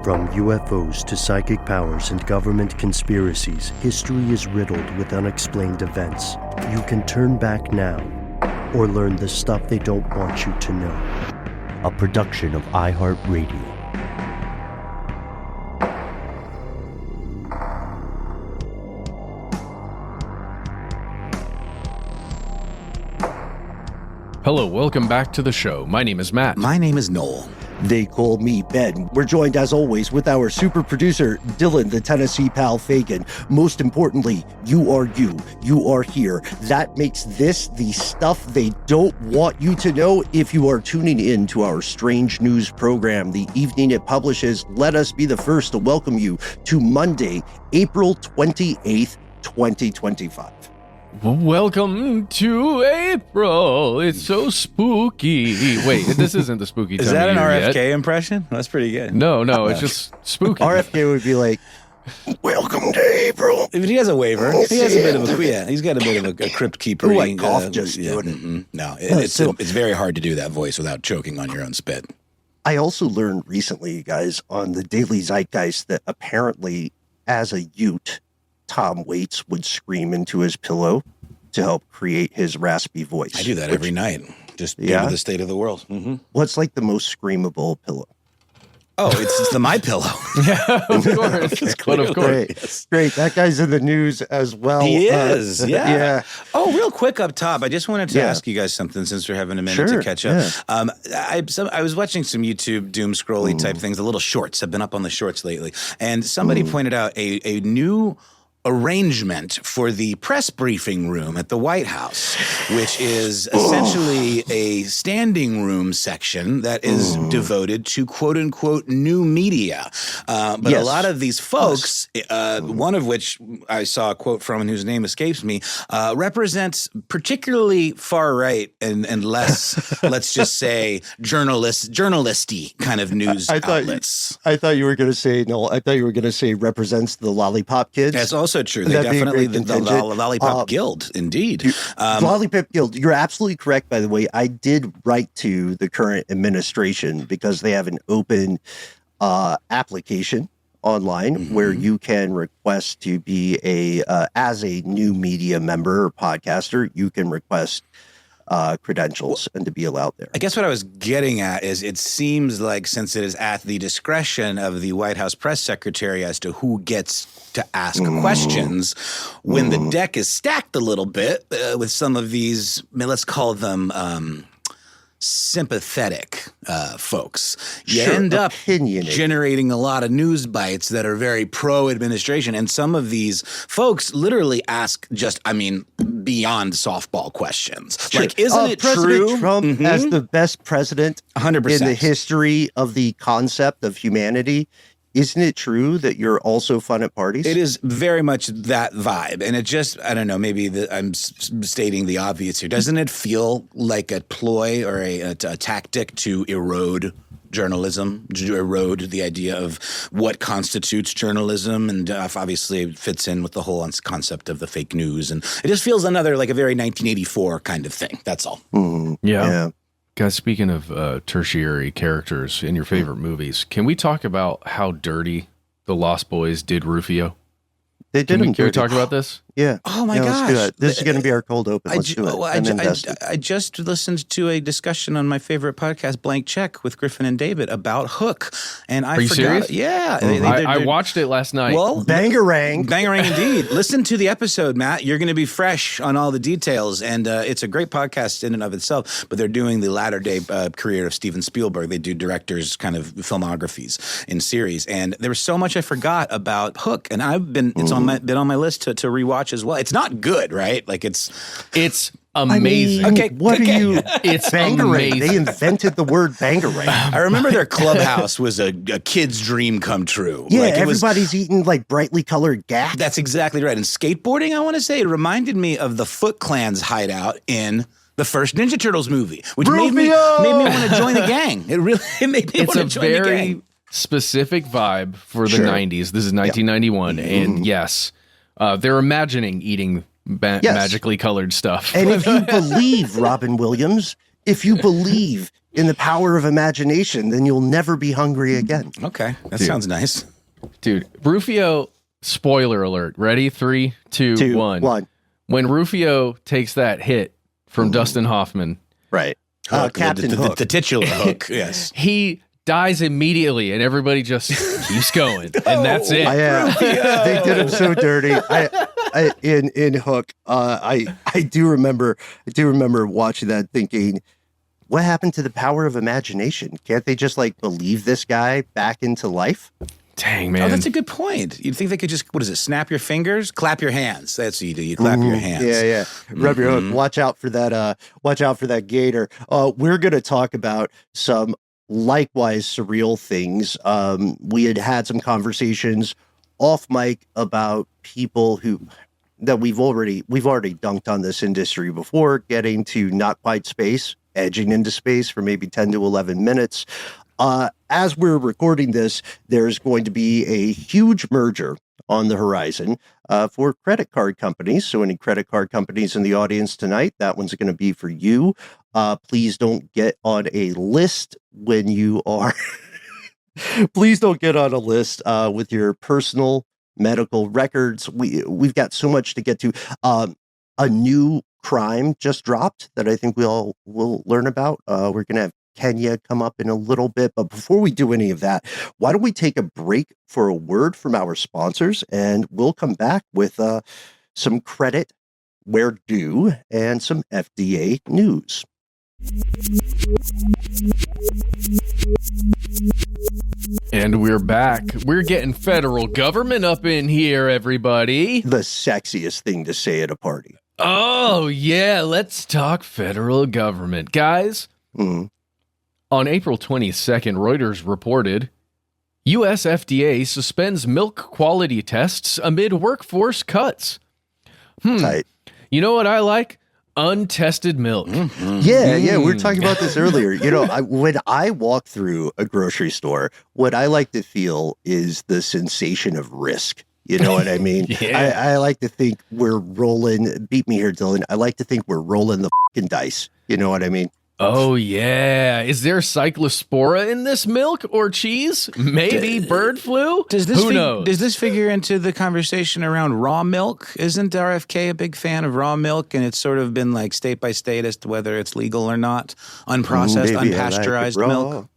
From UFOs to psychic powers and government conspiracies, history is riddled with unexplained events. You can turn back now or learn the stuff they don't want you to know. A production of iHeartRadio. Hello, welcome back to the show. My name is Matt. My name is Noel. They call me Ben. We're joined, as always, with our super producer, Dylan, the Tennessee pal Fagan. Most importantly, you are you. You are here. That makes this the stuff they don't want you to know. If you are tuning in to our strange news program, the evening it publishes, let us be the first to welcome you to Monday, April 28th, 2025. Welcome to April. It's so spooky. Wait, this isn't the spooky time Is that of an year RFK yet. impression? That's pretty good. No, it's just spooky. RFK would be like, welcome to April. He has a waiver. He has a bit of a, he's got a bit of a crypt keeper. Ooh, I coughed just doing it. No, it's very hard to do that voice without choking on your own spit. I also learned recently, guys, on the Daily Zeitgeist that apparently as a Ute, Tom Waits would scream into his pillow to help create his raspy voice. I do that every night, just due to the state of the world. Mm-hmm. What's like the most screamable pillow? Oh, it's the My Pillow. Yeah, of course. But of course. Great. That guy's in the news as well. He is, yeah. Oh, real quick up top, I just wanted to ask you guys something since we're having a minute to catch up. Yeah. I was watching some YouTube doom scrolly type things, the little shorts. I've been up on the shorts lately. And somebody pointed out a new arrangement for the press briefing room at the White House, which is essentially a standing room section that is devoted to quote unquote new media. But a lot of these folks, one of which I saw a quote from and whose name escapes me, represents particularly far right and less, let's just say, journalisty kind of news outlets. I thought you were going to say, no, I thought you were going to say represents the Lollipop Kids. That's also true. They definitely the Lollipop Guild, indeed. Lollipop Guild. You're absolutely correct, by the way. I did write to the current administration because they have an open application online where you can request to be as a new media member or podcaster, you can request credentials and to be allowed there. I guess what I was getting at is it seems like since it is at the discretion of the White House press secretary as to who gets to ask questions, when the deck is stacked a little bit with some of these, let's call them sympathetic folks, you end up generating a lot of news bites that are very pro-administration. And some of these folks literally ask beyond softball questions. Sure. Like, isn't it President true? Trump as the best president 100% in the history of the concept of humanity? Isn't it true that you're also fun at parties? It is very much that vibe. And it just, I don't know, maybe I'm stating the obvious here. Doesn't it feel like a ploy or a tactic to erode journalism, to erode the idea of what constitutes journalism? And obviously it fits in with the whole concept of the fake news. And it just feels another, like a very 1984 kind of thing. That's all. Yeah. Guys, speaking of tertiary characters in your favorite movies, can we talk about how dirty the Lost Boys did Rufio? They did. Can we talk about this? Yeah. Oh my gosh. Let's do it. This is going to be our cold open. Let's do it. I just listened to a discussion on my favorite podcast, Blank Check, with Griffin and David about Hook. And I Are you forgot. serious? Yeah. I watched it last night. Well, Bangarang indeed. Listen to the episode, Matt. You're going to be fresh on all the details. And it's a great podcast in and of itself. But they're doing the latter day career of Steven Spielberg. They do directors' kind of filmographies in series. And there was so much I forgot about Hook. And I've been been on my list to rewatch as well. It's not good, right? Like it's amazing. I mean, It's Bangarang. amazing. They invented the word Bangarang. I remember their clubhouse was a kid's dream come true. Yeah, like everybody's eating like brightly colored gack. That's exactly right. And skateboarding, I want to say, it reminded me of the Foot Clan's hideout in the first Ninja Turtles movie, which made me want to join the gang. It made me want to join the gang. It's a very specific vibe for the 90s. This is 1991. And yes, they're imagining eating magically colored stuff. And if you believe Robin Williams If you believe in the power of imagination, then you'll never be hungry again. Okay, that sounds nice. Dude, Rufio, spoiler alert. Ready? 3, 2, 1. When Rufio takes that hit from Dustin Hoffman. Right. Hook, Captain Hook. The titular Hook, yes. He dies immediately, and everybody just keeps going, and that's it. They did him so dirty. In Hook, I do remember watching that, thinking, what happened to the power of imagination? Can't they just like believe this guy back into life? Dang, man. Oh, that's a good point. You'd think they could just, what is it, snap your fingers? Clap your hands. That's what you do. You clap your hands. Yeah. Rub your hook. Watch out for that gator. We're going to talk about some likewise surreal things. We had some conversations off mic about people that we've already dunked on this industry before, getting to not quite space, edging into space for maybe 10 to 11 minutes. As we're recording this, there's going to be a huge merger on the horizon for credit card companies. So any credit card companies in the audience tonight, that one's going to be for you. Please don't get on a list when you are... Please don't get on a list with your personal medical records. We've got so much to get to. A new crime just dropped that I think we all will learn about. We're going to have Kenya come up in a little bit. But before we do any of that, why don't we take a break for a word from our sponsors, and we'll come back with some credit where due and some FDA news. And we're back. We're getting federal government up in here, everybody. The sexiest thing to say at a party. Oh, yeah. Let's talk federal government. Guys, on April 22nd, Reuters reported, U.S. FDA suspends milk quality tests amid workforce cuts. Tight. You know what I like? Untested milk. Yeah, we were talking about this earlier. You know, when I walk through a grocery store, what I like to feel is the sensation of risk. You know what I mean? Yeah. I like to think we're rolling, beat me here, Dylan. I like to think we're rolling the fucking dice. You know what I mean? Oh, yeah. Is there cyclospora in this milk or cheese? Maybe bird flu? Who knows? Does this figure into the conversation around raw milk? Isn't RFK a big fan of raw milk? And it's sort of been like state by state as to whether it's legal or not. Unprocessed, unpasteurized milk.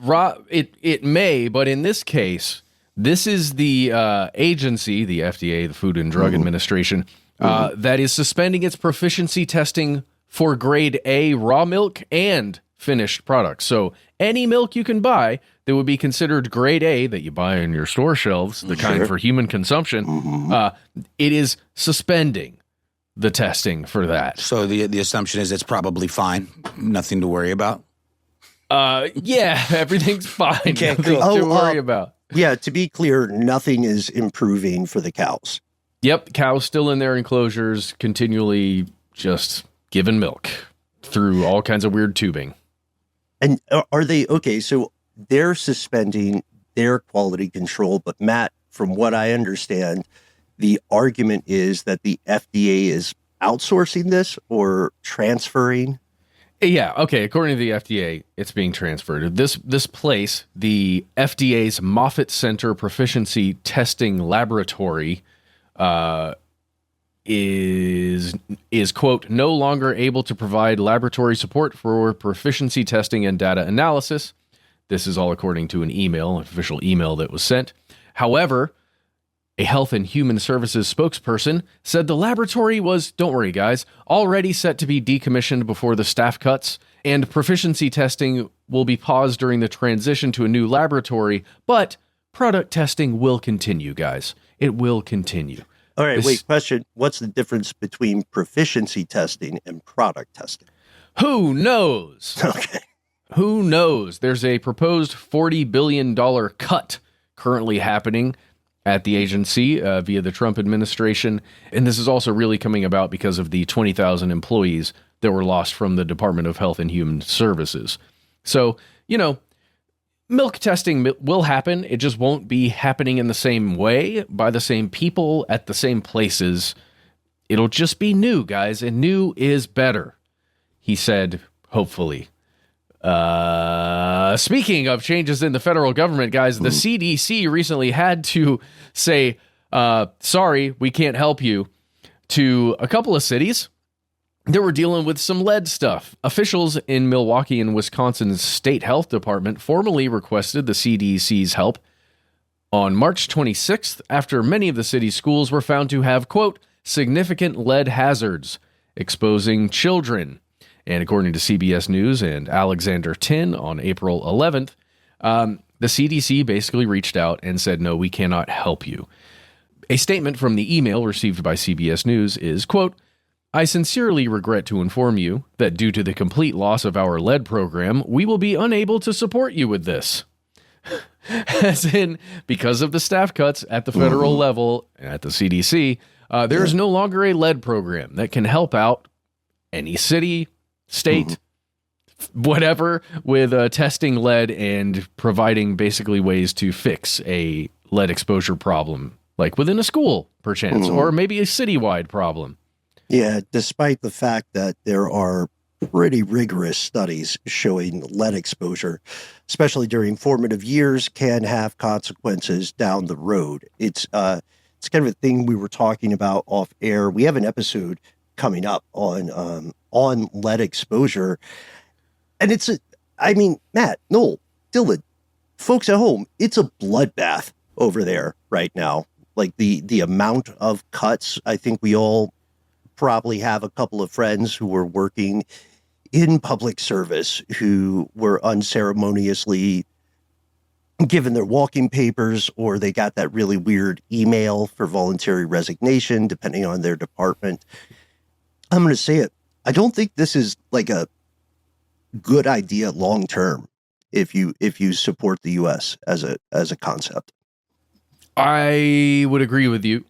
Raw, it may, but in this case, this is the agency, the FDA, the Food and Drug Administration, that is suspending its proficiency testing for grade A raw milk and finished products. So any milk you can buy that would be considered grade A that you buy on your store shelves, the kind for human consumption, it is suspending the testing for that. So the assumption is it's probably fine. Nothing to worry about. Yeah, everything's fine. Okay, Nothing cool. to worry about. Yeah, to be clear, nothing is improving for the cows. Yep, cows still in their enclosures, continually just giving milk through all kinds of weird tubing. And are they, okay, so they're suspending their quality control, but Matt, from what I understand, the argument is that the FDA is outsourcing this or transferring. Yeah, okay, according to the FDA, it's being transferred. This place, the FDA's Moffitt Center Proficiency Testing Laboratory, is quote, no longer able to provide laboratory support for proficiency testing and data analysis. This is all according to an official email that was sent. However, a Health and Human Services spokesperson said the laboratory was, don't worry guys, already set to be decommissioned before the staff cuts, and proficiency testing will be paused during the transition to a new laboratory, but product testing will continue, guys. It will continue. All right, wait, question. What's the difference between proficiency testing and product testing? Who knows? Okay. Who knows? There's a proposed $40 billion cut currently happening at the agency via the Trump administration. And this is also really coming about because of the 20,000 employees that were lost from the Department of Health and Human Services. So, you know, milk testing will happen. It just won't be happening in the same way, by the same people, at the same places. It'll just be new, guys, and new is better, he said hopefully. Speaking of changes in the federal government, guys, the CDC recently had to say, sorry, we can't help you, to a couple of cities that were dealing with some lead stuff. Officials in Milwaukee and Wisconsin's state health department formally requested the CDC's help on March 26th after many of the city's schools were found to have, quote, significant lead hazards, exposing children. And according to CBS News and Alexander Tin on April 11th, the CDC basically reached out and said, no, we cannot help you. A statement from the email received by CBS News is, quote, I sincerely regret to inform you that due to the complete loss of our lead program, we will be unable to support you with this. As in, because of the staff cuts at the federal level, at the CDC, there is no longer a lead program that can help out any city, state, whatever, with testing lead and providing basically ways to fix a lead exposure problem, like within a school, perchance, or maybe a citywide problem. Yeah, despite the fact that there are pretty rigorous studies showing lead exposure, especially during formative years, can have consequences down the road. It's kind of a thing we were talking about off air. We have an episode coming up on lead exposure, and Matt, Noel, Dylan, folks at home, it's a bloodbath over there right now. Like the amount of cuts. I think we all probably have a couple of friends who were working in public service who were unceremoniously given their walking papers, or they got that really weird email for voluntary resignation, depending on their department. I'm going to say it. I don't think this is like a good idea long term if you support the U.S. as a concept. I would agree with you.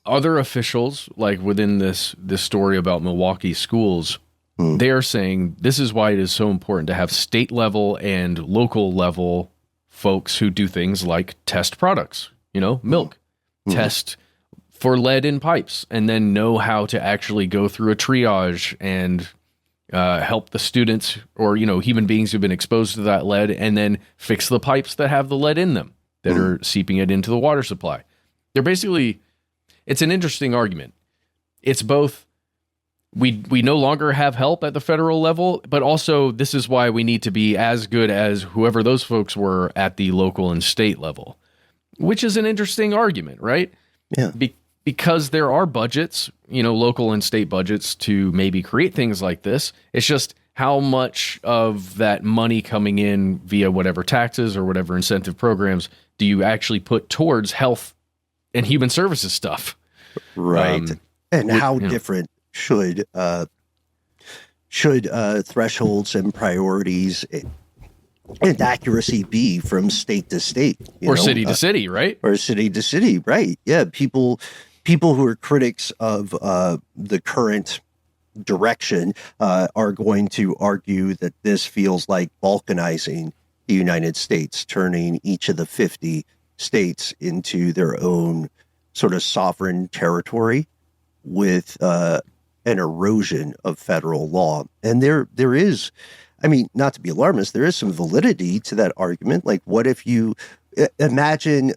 Other officials, like within this story about Milwaukee schools, they are saying this is why it is so important to have state level and local level folks who do things like test products, milk, test for lead in pipes, and then know how to actually go through a triage and help the students or, human beings who've been exposed to that lead, and then fix the pipes that have the lead in them that are seeping it into the water supply. They're basically... It's an interesting argument. It's both we no longer have help at the federal level, but also this is why we need to be as good as whoever those folks were at the local and state level, which is an interesting argument, right? Yeah. Because there are budgets, local and state budgets to maybe create things like this. It's just how much of that money coming in via whatever taxes or whatever incentive programs do you actually put towards health and human services stuff, right? And how different should thresholds and priorities and accuracy be from state to state, or city to city, right? Or city to city, right? Yeah, people who are critics of the current direction are going to argue that this feels like balkanizing the United States, turning each of the 50 states into their own sort of sovereign territory with an erosion of federal law. And there is, not to be alarmist, there is some validity to that argument. Like, what if you imagine,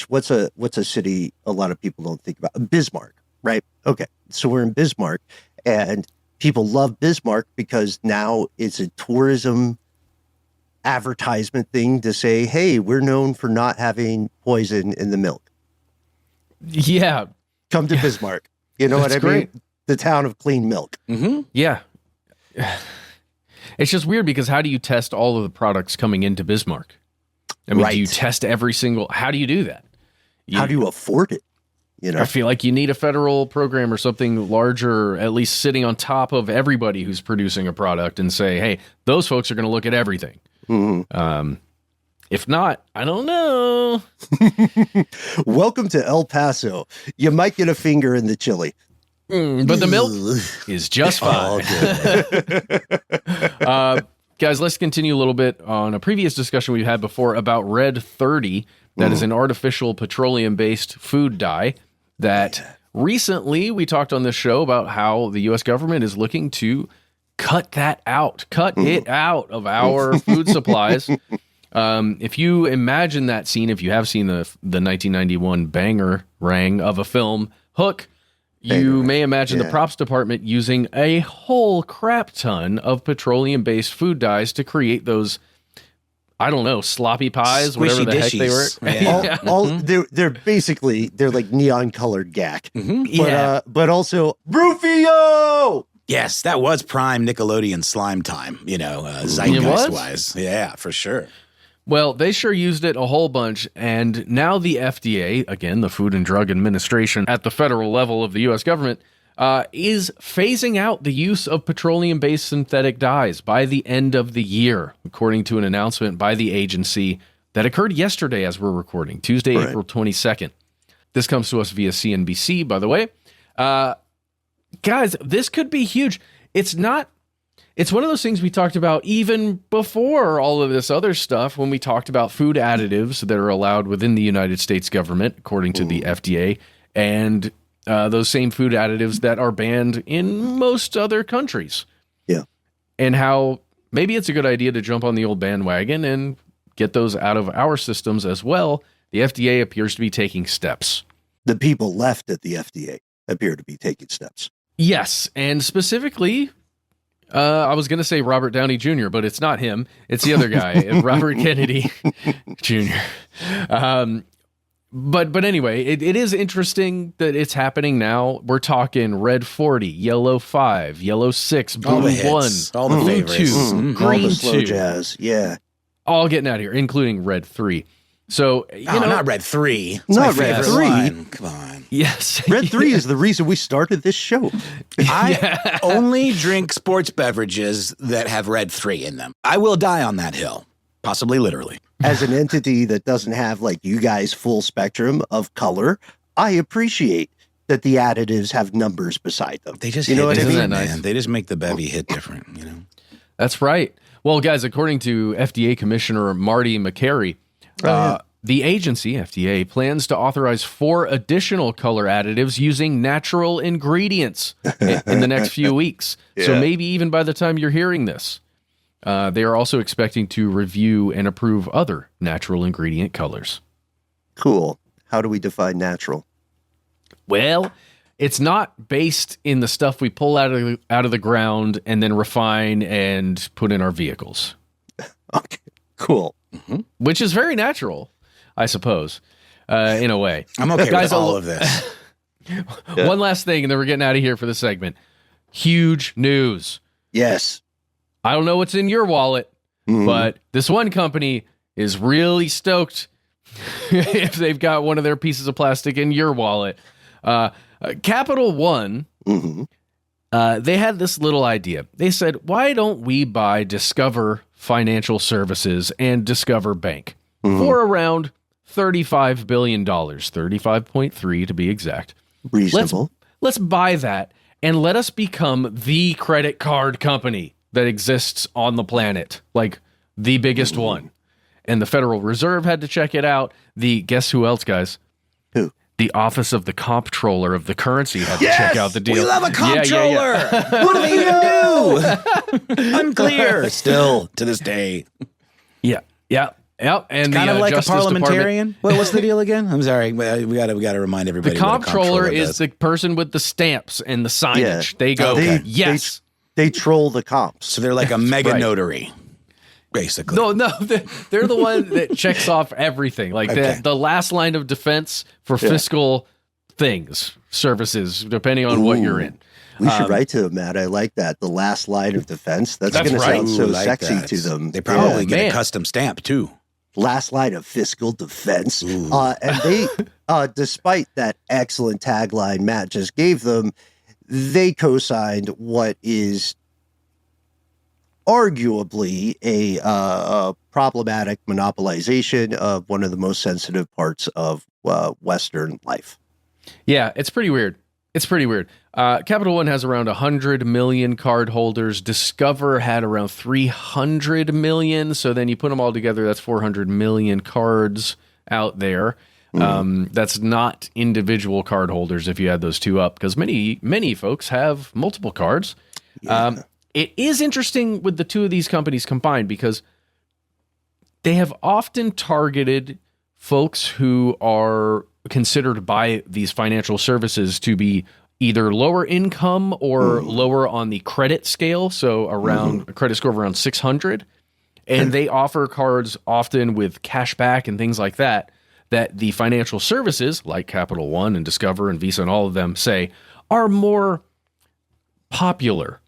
what's a city a lot of people don't think about? Bismarck, right? Okay, so we're in Bismarck, and people love Bismarck because now it's a tourism advertisement thing to say, hey, we're known for not having poison in the milk. Yeah. Come to Bismarck. You know what I mean? The town of clean milk. Mm-hmm. Yeah. It's just weird because how do you test all of the products coming into Bismarck? Do you test every single, how do you do that? How do you afford it? I feel like you need a federal program or something larger, at least sitting on top of everybody who's producing a product and say, hey, those folks are going to look at everything. Mm-hmm. If not, I don't know. Welcome to El Paso. You might get a finger in the chili. But the milk is just fine. Guys, let's continue a little bit on a previous discussion we had before about Red 30. That is an artificial petroleum-based food dye that recently we talked on this show about how the U.S. government is looking to cut that out. Cut it out of our food supplies. If you imagine that scene, if you have seen the 1991 banger rang of a film, Hook, you may imagine the props department using a whole crap ton of petroleum-based food dyes to create those, I don't know, sloppy pies, whatever the heck they were. Yeah. They're basically like neon colored gack. But also Rufio. Yes, that was prime Nickelodeon slime time, zeitgeist-wise. Yeah, for sure. Well, they sure used it a whole bunch, and now the FDA, again, the Food and Drug Administration at the federal level of the U.S. government, is phasing out the use of petroleum-based synthetic dyes by the end of the year, according to an announcement by the agency that occurred yesterday as we're recording, Tuesday, April 22nd. This comes to us via CNBC, by the way. Guys, this could be huge. It's one of those things we talked about even before all of this other stuff when we talked about food additives that are allowed within the United States government, according to the FDA, and those same food additives that are banned in most other countries. Yeah. And how maybe it's a good idea to jump on the old bandwagon and get those out of our systems as well. The FDA appears to be taking steps. The people left at the FDA appear to be taking steps. Yes, and specifically, I was going to say Robert Downey Jr., but it's not him. It's the other guy, Robert Kennedy Jr. But anyway, it is interesting that it's happening now. We're talking red 40, yellow 5, yellow 6, blue 1, all the blue favorites. 2, All green the slow 2. jazz. Yeah. All getting out of here, including red 3. So, not red 3. It's Not my red favorite 3. line. Come on. Yes. Red 3 is the reason we started this show. I only drink sports beverages that have red 3 in them. I will die on that hill, possibly literally. As an entity that doesn't have like you guys full spectrum of color, I appreciate that the additives have numbers beside them. They just you know what I hit mean? different, Nice? man. They just make the bevy hit different, That's right. Well, guys, according to FDA Commissioner Marty McCary, the agency, FDA, plans to authorize 4 additional color additives using natural ingredients in the next few weeks. So maybe even by the time you're hearing this, they are also expecting to review and approve other natural ingredient colors. Cool. How do we define natural? Well, it's not based in the stuff we pull out of the ground and then refine and put in our vehicles. Okay. Cool. Which is very natural, I suppose, in a way. I'm okay Guys, with all of this. One last thing, and then we're getting out of here for the segment. Huge news. Yes. I don't know what's in your wallet, but this one company is really stoked if they've got one of their pieces of plastic in your wallet. Capital One, they had this little idea. They said, why don't we buy Discover Financial Services and Discover Bank for around $35 billion, 35.3 to be exact. Reasonable. Let's buy that and let us become the credit card company that exists on the planet, like the biggest one. And the Federal Reserve had to check it out. Guess who else, guys? Who? The Office of the Comptroller of the Currency had to check out the deal. We love a comptroller. What do they do? Unclear. Still to this day. Yeah. And Kind of like a Justice parliamentarian. What's the deal again? I'm sorry. We got to remind everybody. The comptroller is does. the person with the stamps and the signage. Yeah. They go, Okay. yes. They troll the comps. So they're like a mega right. notary, basically. No, they're the one that checks off everything. Like Okay. the last line of defense for fiscal things, services, depending on what you're in. We should write to them, Matt. I like that. The last line of defense. That's going to right. sound so Ooh, like sexy that. to them. They probably Yeah. get Man. a custom stamp too. Last line of fiscal defense. Ooh. And they, despite that excellent tagline Matt just gave them, they co-signed what is arguably a problematic monopolization of one of the most sensitive parts of Western life. Yeah, it's pretty weird. Capital One has around 100 million card holders. Discover had around 300 million. So then you put them all together, that's 400 million cards out there. That's not individual card holders if you add those two up, because many folks have multiple cards. Yeah. it is interesting with the two of these companies combined because they have often targeted folks who are considered by these financial services to be either lower income or lower on the credit scale. So around a credit score of around 600. And they offer cards often with cash back and things like that the financial services like Capital One and Discover and Visa and all of them say are more popular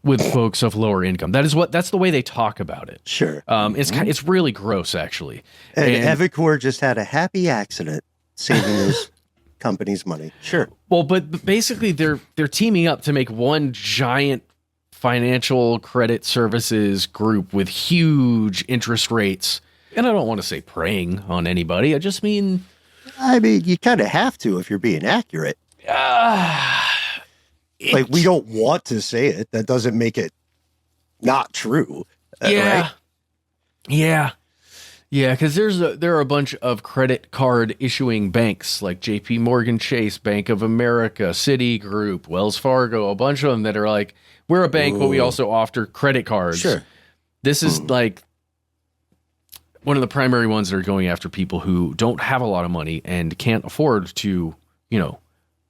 with folks of lower income. That's the way they talk about it. Sure. It's really gross, actually. And Evicor just had a happy accident saving those companies money. Sure. Well, but basically they're teaming up to make one giant financial credit services group with huge interest rates. And I don't want to say preying on anybody. I just mean... you kind of have to if you're being accurate. Like, we don't want to say it. That doesn't make it not true. Yeah. Right? Yeah. Yeah, because there are a bunch of credit card issuing banks like JP Morgan Chase, Bank of America, Citigroup, Wells Fargo, a bunch of them that are like, we're a bank, but we also offer credit cards. Sure. This is like one of the primary ones that are going after people who don't have a lot of money and can't afford to,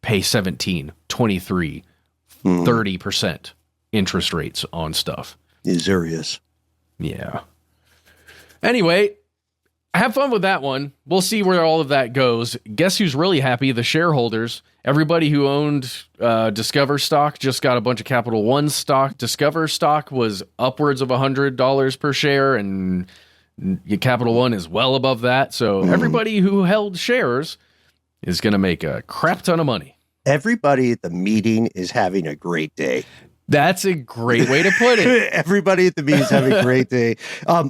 pay 17, 23, 30% interest rates on stuff. Usurious. Yeah. Anyway, have fun with that one. We'll see where all of that goes. Guess who's really happy? The shareholders. Everybody who owned Discover stock just got a bunch of Capital One stock. Discover stock was upwards of $100 per share, and Capital One is well above that. So everybody who held shares is going to make a crap ton of money. Everybody at the meeting is having a great day. That's a great way to put it. Everybody at the meeting is having a great day.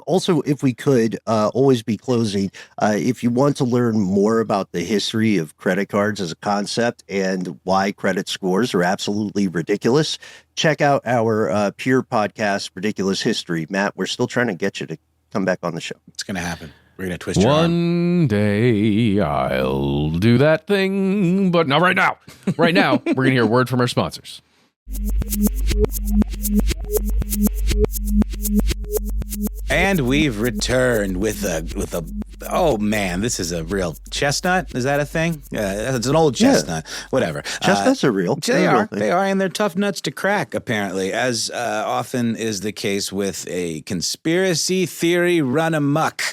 Also, if we could always be closing, if you want to learn more about the history of credit cards as a concept and why credit scores are absolutely ridiculous, check out our peer podcast, Ridiculous History. Matt, we're still trying to get you to come back on the show. It's going to happen. We're going to twist your arm. One day I'll do that thing, but not right now. Right now, we're going to hear a word from our sponsors. And we've returned with a oh man, this is a real chestnut. Is that a thing? It's an old chestnut. Yeah. Whatever. Chestnuts are real. They are, and they're tough nuts to crack, apparently, as often is the case with a conspiracy theory run amok.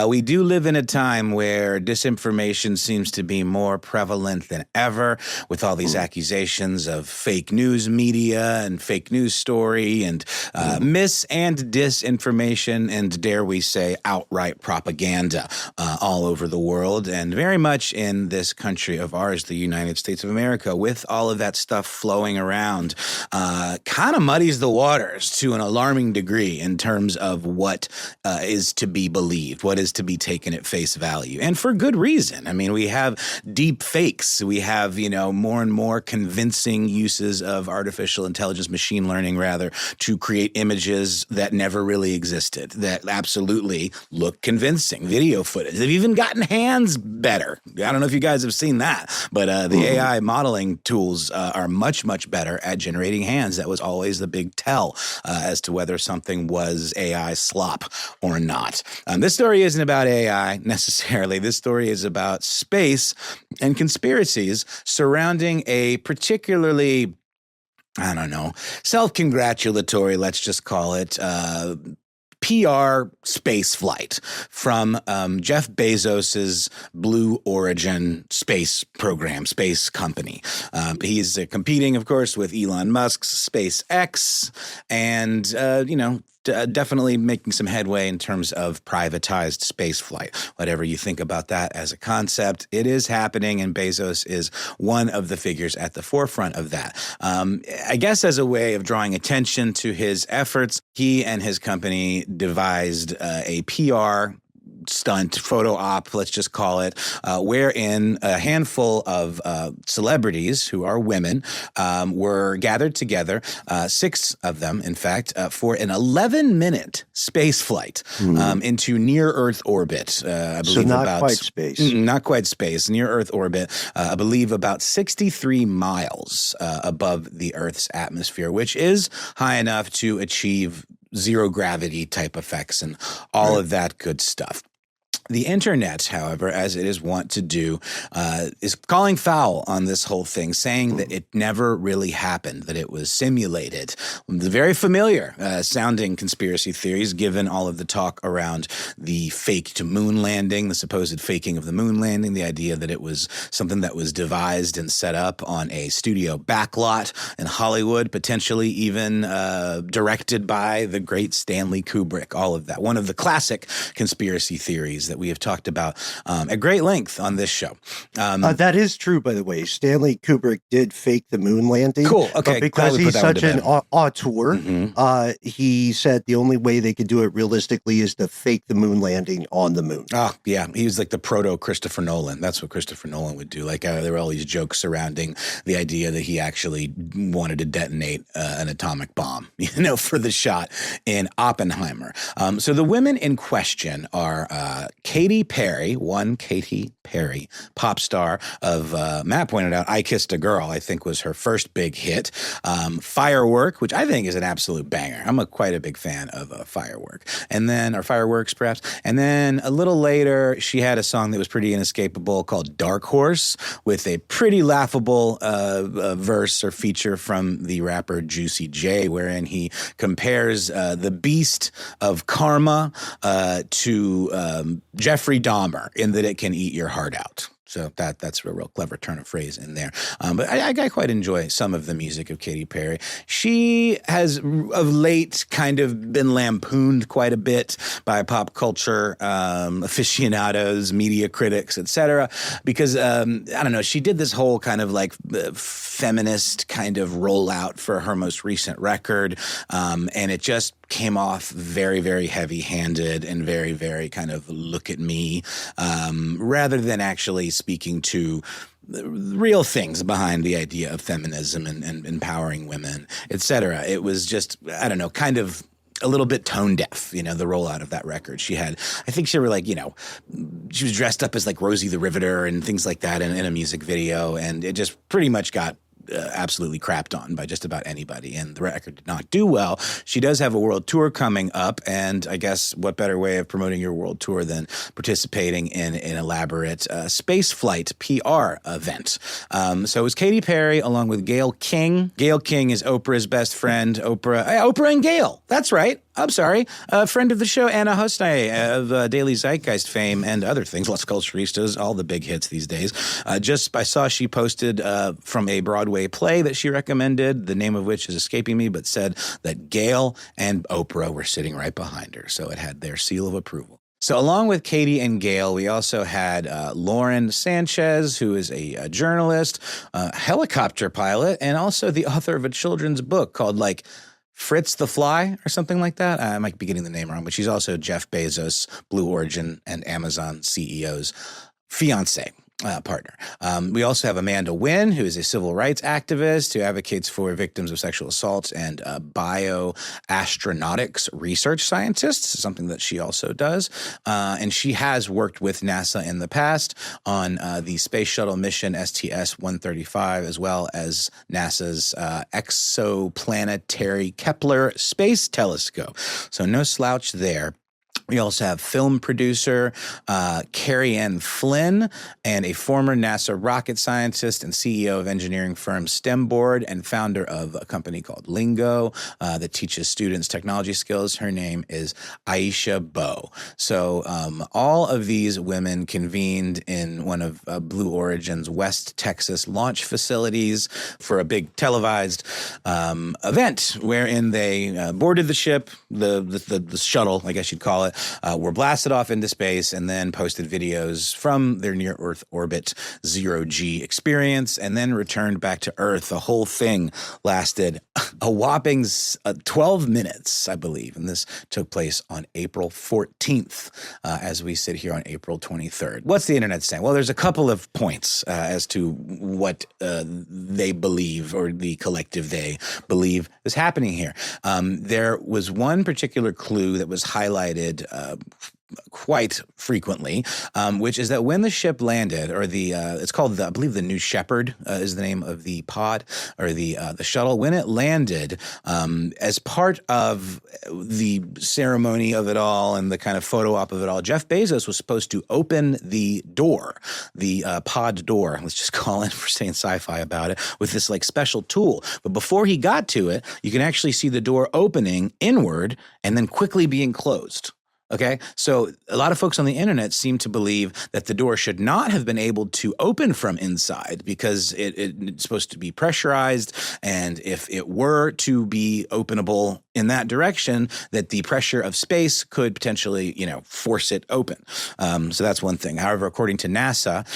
We do live in a time where disinformation seems to be more prevalent than ever, with all these accusations of fake news media and fake news story and mis and disinformation and, dare we say, outright propaganda all over the world, and very much in this country of ours, the United States of America, with all of that stuff flowing around, kind of muddies the waters to an alarming degree in terms of what is to be believed, what is to be taken at face value, and for good reason. I mean, we have deep fakes, we have, more and more convincing uses of artificial intelligence, machine learning rather, to create images that never really existed, that absolutely look convincing. Video footage. They've even gotten hands better. I don't know if you guys have seen that, but the AI modeling tools are much, much better at generating hands. That was always the big tell as to whether something was AI slop or not. This story isn't about AI necessarily. This story is about space and conspiracies surrounding a particularly, I don't know, self-congratulatory, let's just call it, PR space flight from Jeff Bezos's Blue Origin space program, space company. He's competing, of course, with Elon Musk's SpaceX and, definitely making some headway in terms of privatized space flight. Whatever you think about that as a concept, it is happening, and Bezos is one of the figures at the forefront of that. I guess as a way of drawing attention to his efforts, he and his company devised a PR stunt, photo op, let's just call it, wherein a handful of celebrities who are women were gathered together, 6 of them, in fact, for an 11-minute space flight into near-Earth orbit. I believe so not quite space. Not quite space, near-Earth orbit, I believe about 63 miles above the Earth's atmosphere, which is high enough to achieve zero gravity type effects and all of that good stuff. The internet, however, as it is wont to do, is calling foul on this whole thing, saying that it never really happened, that it was simulated. The very familiar sounding conspiracy theories, given all of the talk around the faked moon landing, the supposed faking of the moon landing, the idea that it was something that was devised and set up on a studio backlot in Hollywood, potentially even directed by the great Stanley Kubrick, all of that. One of the classic conspiracy theories that we have talked about at great length on this show. That is true, by the way. Stanley Kubrick did fake the moon landing. Cool. Okay. But because he's such an auteur, he said the only way they could do it realistically is to fake the moon landing on the moon. Oh, yeah. He was like the proto Christopher Nolan. That's what Christopher Nolan would do. Like there were all these jokes surrounding the idea that he actually wanted to detonate an atomic bomb, for the shot in Oppenheimer. So the women in question are Katy Perry, Katy Perry, pop star of, Matt pointed out, I Kissed a Girl, I think was her first big hit. Firework, which I think is an absolute banger. I'm quite a big fan of Firework. And then, or Fireworks perhaps. And then a little later, she had a song that was pretty inescapable called Dark Horse with a pretty laughable verse or feature from the rapper Juicy J, wherein he compares the beast of karma to Jeffrey Dahmer in that it can eat your heart out. So that's a real clever turn of phrase in there. But I quite enjoy some of the music of Katy Perry. She has of late kind of been lampooned quite a bit by pop culture aficionados, media critics, etc. Because, I don't know, she did this whole kind of like feminist kind of rollout for her most recent record. And it just came off very, very heavy-handed and very, very kind of look at me, rather than actually speaking to real things behind the idea of feminism and empowering women, et cetera. It was just, I don't know, kind of a little bit tone deaf, the rollout of that record. She had, I think she were like, she was dressed up as like Rosie the Riveter and things like that in a music video. And it just pretty much got absolutely crapped on by just about anybody, and the record did not do well. She does have a world tour coming up, and I guess what better way of promoting your world tour than participating in an elaborate space flight PR event. So it was Katy Perry along with Gayle King. Gayle King is Oprah's best friend. Oprah and Gayle. That's right. I'm sorry. A friend of the show, Anna Hosnay of Daily Zeitgeist fame and other things, Las Culturistas, all the big hits these days. I saw she posted from a Broadway play that she recommended, the name of which is escaping me, but said that Gayle and Oprah were sitting right behind her. So it had their seal of approval. So along with Katy and Gayle, we also had Lauren Sanchez, who is a journalist, helicopter pilot, and also the author of a children's book called Fritz the Fly or something like that. I might be getting the name wrong, but she's also Jeff Bezos, Blue Origin, and Amazon CEO's fiance. Partner. We also have Amanda Wynn, who is a civil rights activist who advocates for victims of sexual assault and bioastronautics research scientists, something that she also does. And she has worked with NASA in the past on the space shuttle mission STS-135, as well as NASA's exoplanetary Kepler space telescope. So no slouch there. We also have film producer Carrie Ann Flynn and a former NASA rocket scientist and CEO of engineering firm STEMboard and founder of a company called Lingo that teaches students technology skills. Her name is Aisha Bowe. So all of these women convened in one of Blue Origin's West Texas launch facilities for a big televised event wherein they boarded the ship, the shuttle, I guess you'd call it, were blasted off into space and then posted videos from their near-Earth orbit zero-G experience and then returned back to Earth. The whole thing lasted a whopping 12 minutes, I believe, and this took place on April 14th as we sit here on April 23rd. What's the internet saying? Well, there's a couple of points as to what they believe, or the collective they believe is happening here. There was one particular clue that was highlighted quite frequently, which is that when the ship landed, or it's called, I believe the New Shepard is the name of the pod, or the shuttle. When it landed, as part of the ceremony of it all and the kind of photo op of it all, Jeff Bezos was supposed to open the door, the pod door, let's just call it, for saying sci-fi about it, with this like special tool. But before he got to it, you can actually see the door opening inward and then quickly being closed. Okay, so a lot of folks on the internet seem to believe that the door should not have been able to open from inside because it's supposed to be pressurized, and if it were to be openable in that direction, that the pressure of space could potentially, force it open. So that's one thing. However, according to NASA,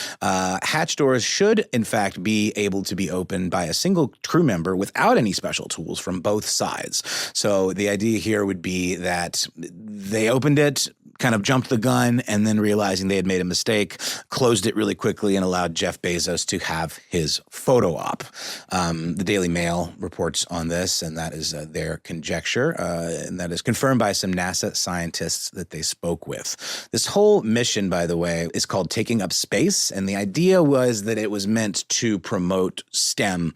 hatch doors should, in fact, be able to be opened by a single crew member without any special tools from both sides. So the idea here would be that they opened it, kind of jumped the gun, and then realizing they had made a mistake, closed it really quickly and allowed Jeff Bezos to have his photo op. The Daily Mail reports on this, and that is their conjecture, and that is confirmed by some NASA scientists that they spoke with. This whole mission, by the way, is called Taking Up Space, and the idea was that it was meant to promote STEM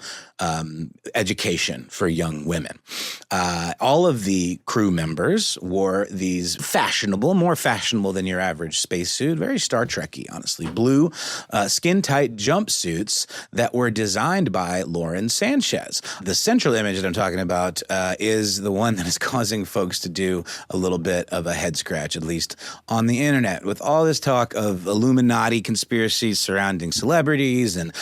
education for young women. All of the crew members wore these more fashionable than your average spacesuit, very Star Trek-y, honestly, blue, skin-tight jumpsuits that were designed by Lauren Sanchez. The central image that I'm talking about is the one that is causing folks to do a little bit of a head scratch, at least on the internet, with all this talk of Illuminati conspiracies surrounding celebrities and,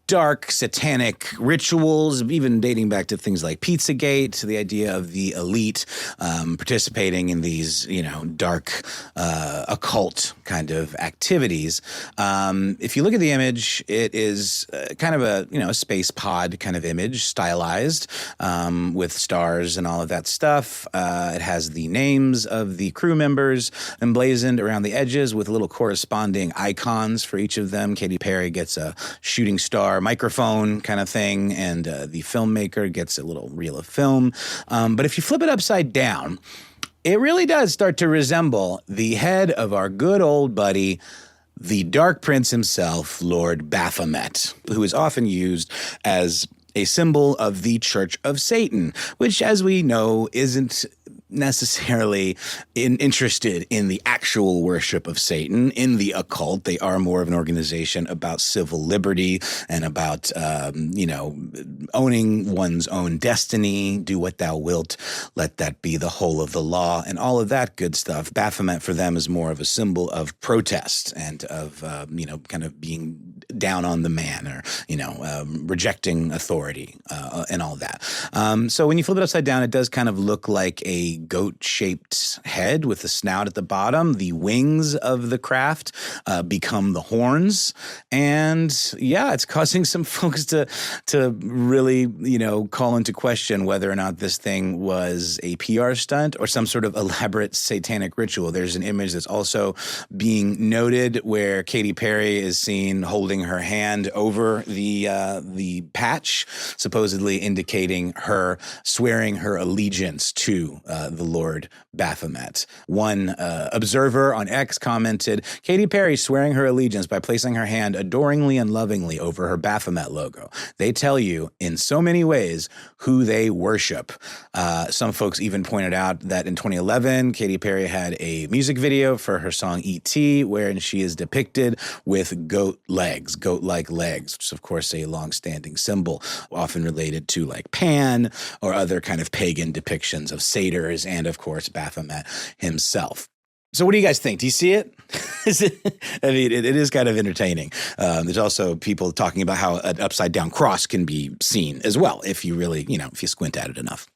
dark satanic rituals, even dating back to things like Pizzagate, the idea of the elite participating in these, dark occult kind of activities. If you look at the image, it is kind of a space pod kind of image, stylized with stars and all of that stuff. It has the names of the crew members emblazoned around the edges with little corresponding icons for each of them. Katy Perry gets a shooting star microphone kind of thing, and the filmmaker gets a little reel of film. But if you flip it upside down, it really does start to resemble the head of our good old buddy, the Dark Prince himself, Lord Baphomet, who is often used as a symbol of the Church of Satan, which, as we know, isn't necessarily interested in the actual worship of Satan, in the occult. They are more of an organization about civil liberty and about, owning one's own destiny. Do what thou wilt, let that be the whole of the law, and all of that good stuff. Baphomet for them is more of a symbol of protest and of, kind of being down on the man, or, rejecting authority and all that. So when you flip it upside down, it does kind of look like a goat-shaped head with a snout at the bottom. The wings of the craft become the horns. And yeah, it's causing some folks to really, call into question whether or not this thing was a PR stunt or some sort of elaborate satanic ritual. There's an image that's also being noted where Katy Perry is seen holding her hand over the patch, supposedly indicating her swearing her allegiance to the Lord Baphomet. One observer on X commented, Katy Perry swearing her allegiance by placing her hand adoringly and lovingly over her Baphomet logo. They tell you in so many ways who they worship. Some folks even pointed out that in 2011, Katy Perry had a music video for her song E.T., wherein she is depicted with goat-like legs, which is, of course, a long-standing symbol, often related to like Pan or other kind of pagan depictions of satyrs and, of course, Baphomet himself. So what do you guys think? Do you see it? It is kind of entertaining. There's also people talking about how an upside-down cross can be seen as well if you really, if you squint at it enough.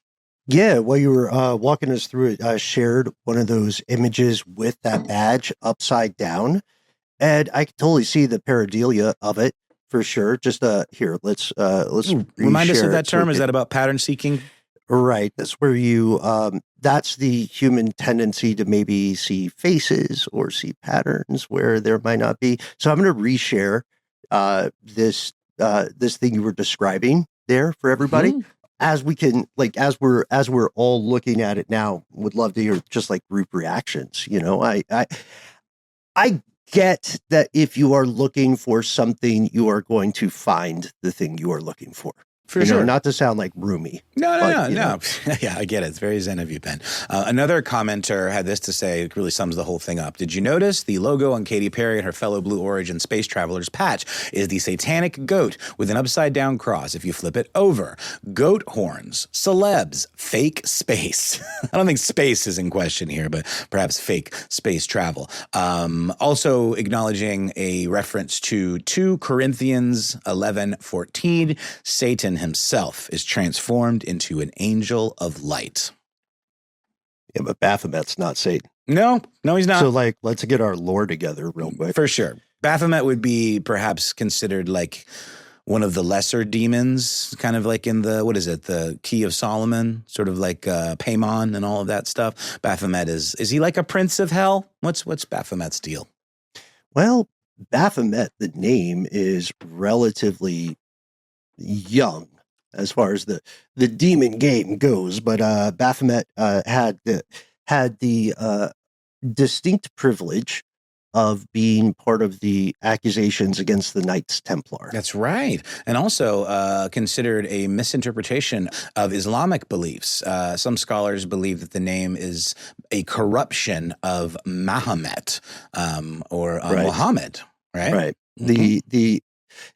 Yeah, while you were walking us through it, I shared one of those images with that badge upside down, and I can totally see the pareidolia of it for sure. Just here, let's Remind us of reshare that it so term. Is it- that about pattern seeking? right? That's where you that's the human tendency to maybe see faces or see patterns where there might not be. So I'm going to reshare this thing you were describing there for everybody. As we can, like, as we're all looking at it now, would love to hear just like group reactions. You know, I get that if you are looking for something, you are going to find the thing you are looking for. For you sure. know, not to sound like roomy. No. know. Yeah, I get it. It's very zen of you, Ben. Another commenter had this to say, it really sums the whole thing up. Did you notice the logo on Katy Perry and her fellow Blue Origin space travelers patch is the satanic goat with an upside down cross if you flip it over? Goat horns, celebs, fake space. I don't think space is in question here, but perhaps fake space travel. Also acknowledging a reference to 2 Corinthians 11:14, Satan himself is transformed into an angel of light. Yeah, but Baphomet's not Satan. No, he's not. So, like, let's get our lore together real quick. For sure. Baphomet would be perhaps considered like one of the lesser demons, kind of like in the Key of Solomon, sort of like Paimon and all of that stuff. Baphomet is he like a prince of hell? What's Baphomet's deal? Well, Baphomet, the name, is relatively young as far as the demon game goes, but Baphomet had the distinct privilege of being part of the accusations against the Knights Templar. That's right. And also considered a misinterpretation of Islamic beliefs. Some scholars believe that the name is a corruption of Mahomet or Right. Muhammad, right? Right. Mhm.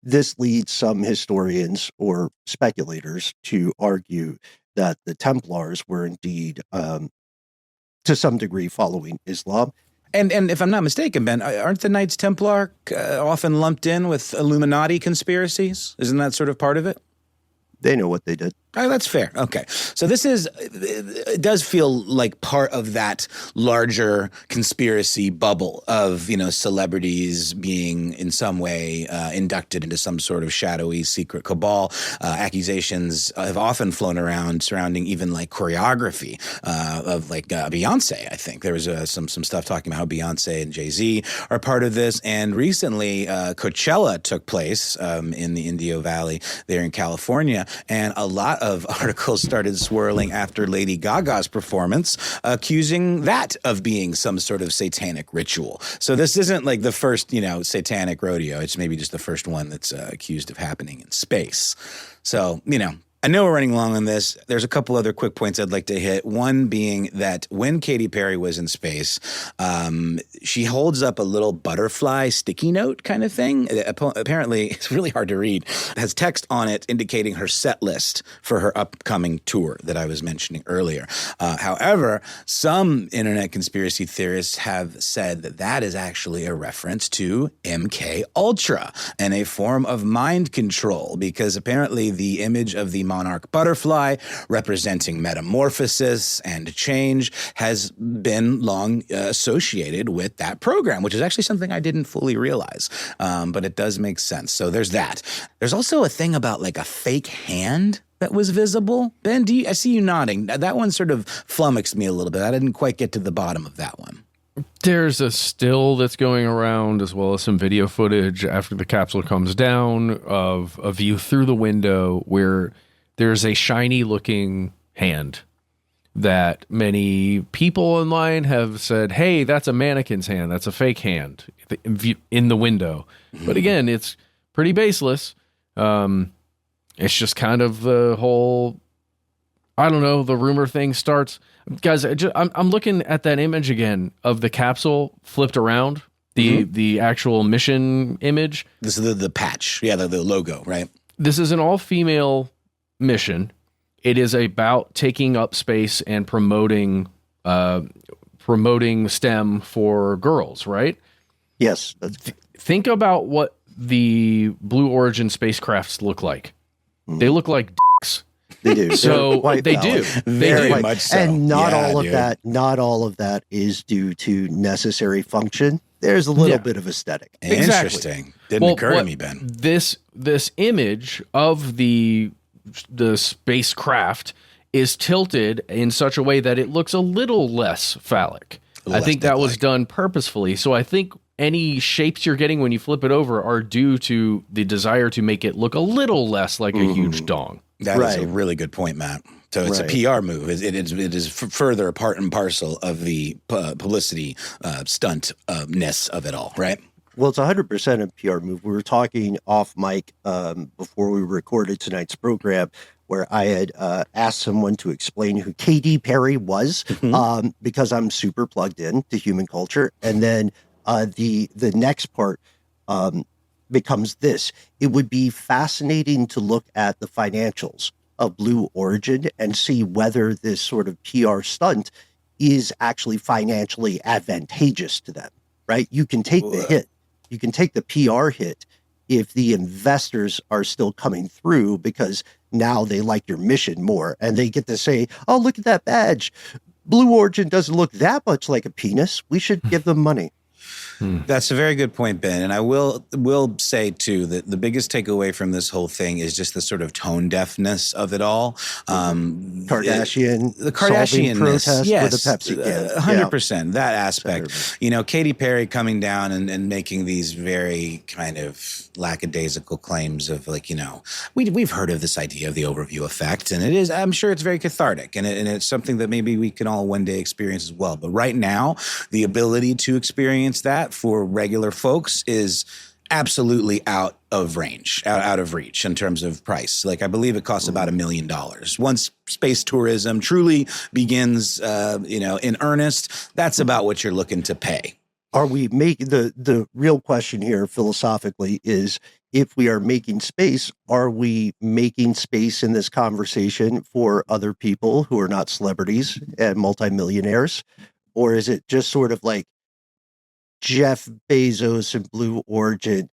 This leads some historians or speculators to argue that the Templars were indeed, to some degree, following Islam. And if I'm not mistaken, Ben, aren't the Knights Templar often lumped in with Illuminati conspiracies? Isn't that sort of part of it? They know what they did. Oh, that's fair. Okay. So it does feel like part of that larger conspiracy bubble of, celebrities being in some way inducted into some sort of shadowy secret cabal. Accusations have often flown around surrounding even like choreography of like Beyonce. I think there was some stuff talking about how Beyonce and Jay-Z are part of this. And recently Coachella took place in the Indio Valley there in California. And a lot of articles started swirling after Lady Gaga's performance, accusing that of being some sort of satanic ritual. So this isn't like the first, satanic rodeo. It's maybe just the first one that's accused of happening in space. So, I know we're running long on this. There's a couple other quick points I'd like to hit. One being that when Katy Perry was in space, she holds up a little butterfly sticky note kind of thing. Apparently, it's really hard to read. It has text on it indicating her set list for her upcoming tour that I was mentioning earlier. However, some internet conspiracy theorists have said that that is actually a reference to MK Ultra and a form of mind control, because apparently the image of the monarch butterfly representing metamorphosis and change has been long associated with that program, which is actually something I didn't fully realize, but it does make sense. So there's that. There's also a thing about like a fake hand that was visible. Ben, I see you nodding. That one sort of flummoxed me a little bit. I didn't quite get to the bottom of that one. There's a still that's going around, as well as some video footage after the capsule comes down of a view through the window where there's a shiny looking hand that many people online have said, hey, that's a mannequin's hand. That's a fake hand in the window. Mm-hmm. But again, it's pretty baseless. It's just kind of the whole, I don't know, the rumor thing starts. Guys, I'm looking at that image again of the capsule flipped around, the actual mission image. This is the patch. Yeah, the logo, right? This is an all-female mission. It is about taking up space and promoting STEM for girls, right? Yes. Think about what the Blue Origin spacecrafts look like. They look like dicks. They do. So they do. Very do. much so. And not Yeah, all of dude. that, not all of that is due to necessary function. There's a little bit of aesthetic. Exactly. Interesting. Didn't occur to me, Ben. This image of the spacecraft is tilted in such a way that it looks a little less phallic. I think that was done purposefully. So I think any shapes you're getting when you flip it over are due to the desire to make it look a little less like a huge dong. That is a really good point, Matt. So it's a PR move. It is further part and parcel of the publicity stunt-ness of it all, right? Well, it's 100% a PR move. We were talking off mic before we recorded tonight's program, where I had asked someone to explain who Katy Perry was, because I'm super plugged in to human culture. And then the next part becomes this. It would be fascinating to look at the financials of Blue Origin and see whether this sort of PR stunt is actually financially advantageous to them, right? You can take the hit. You can take the PR hit if the investors are still coming through because now they like your mission more and they get to say, oh, look at that badge. Blue Origin doesn't look that much like a penis. We should give them money. That's a very good point, Ben. And I will say, too, that the biggest takeaway from this whole thing is just the sort of tone deafness of it all. The Kardashian protest yes, with a Pepsi can. 100%. That aspect. You know, Katy Perry coming down and making these very kind of lackadaisical claims of like, you know, we've heard of this idea of the overview effect. And it is, I'm sure it's very cathartic. And it's something that maybe we can all one day experience as well. But right now, the ability to experience that for regular folks is absolutely out of range, out of reach in terms of price. Like I believe it costs about $1 million. Once space tourism truly begins, in earnest, that's about what you're looking to pay. Are we making the real question here philosophically is if we are making space, are we making space in this conversation for other people who are not celebrities and multimillionaires? Or is it just sort of like Jeff Bezos and Blue Origin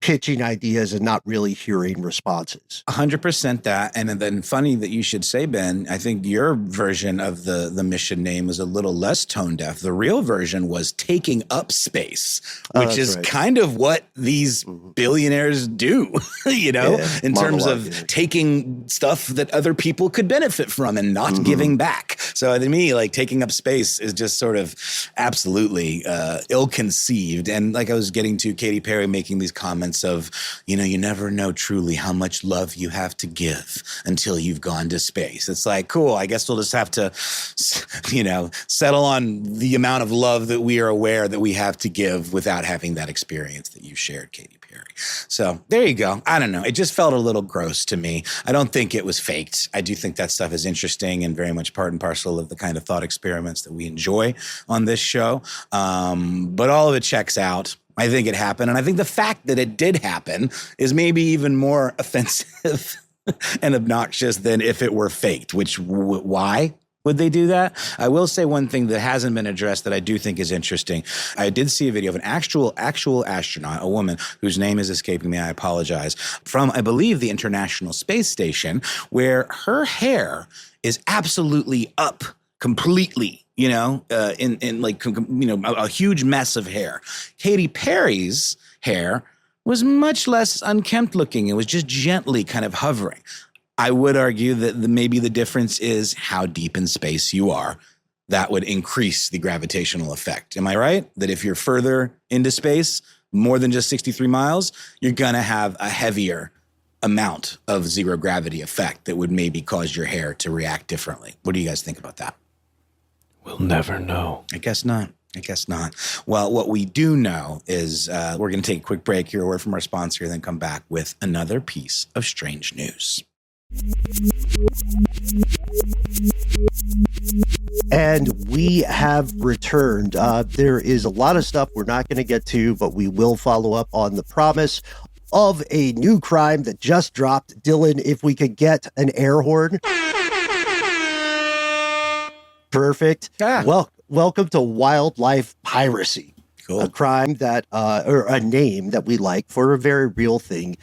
pitching ideas and not really hearing responses? 100% that. And then funny that you should say, Ben, I think your version of the mission name was a little less tone deaf. The real version was taking up space, which is kind of what these billionaires do, in terms of taking stuff that other people could benefit from and not giving back. So to me, like taking up space is just sort of absolutely ill-conceived. And like I was getting to Katy Perry making these comments of, you never know truly how much love you have to give until you've gone to space. It's like, cool, I guess we'll just have to, settle on the amount of love that we are aware that we have to give without having that experience that you shared, Katy Perry. So there you go. I don't know. It just felt a little gross to me. I don't think it was faked. I do think that stuff is interesting and very much part and parcel of the kind of thought experiments that we enjoy on this show. But all of it checks out. I think it happened. And I think the fact that it did happen is maybe even more offensive and obnoxious than if it were faked, why would they do that? I will say one thing that hasn't been addressed that I do think is interesting. I did see a video of an actual astronaut, a woman whose name is escaping me. I apologize. From, I believe, the International Space Station, where her hair is absolutely up completely. A huge mess of hair. Katy Perry's hair was much less unkempt looking. It was just gently kind of hovering. I would argue that maybe the difference is how deep in space you are. That would increase the gravitational effect. Am I right? That if you're further into space, more than just 63 miles, you're going to have a heavier amount of zero gravity effect that would maybe cause your hair to react differently. What do you guys think about that? We'll never know. I guess not. Well, what we do know is we're going to take a quick break, hear a word from our sponsor, and then come back with another piece of strange news. And we have returned. There is a lot of stuff we're not going to get to, but we will follow up on the promise of a new crime that just dropped. Dylan, if we could get an air horn. Perfect. Well, welcome to wildlife piracy. Cool. A crime that, or a name that we like for a very real thing.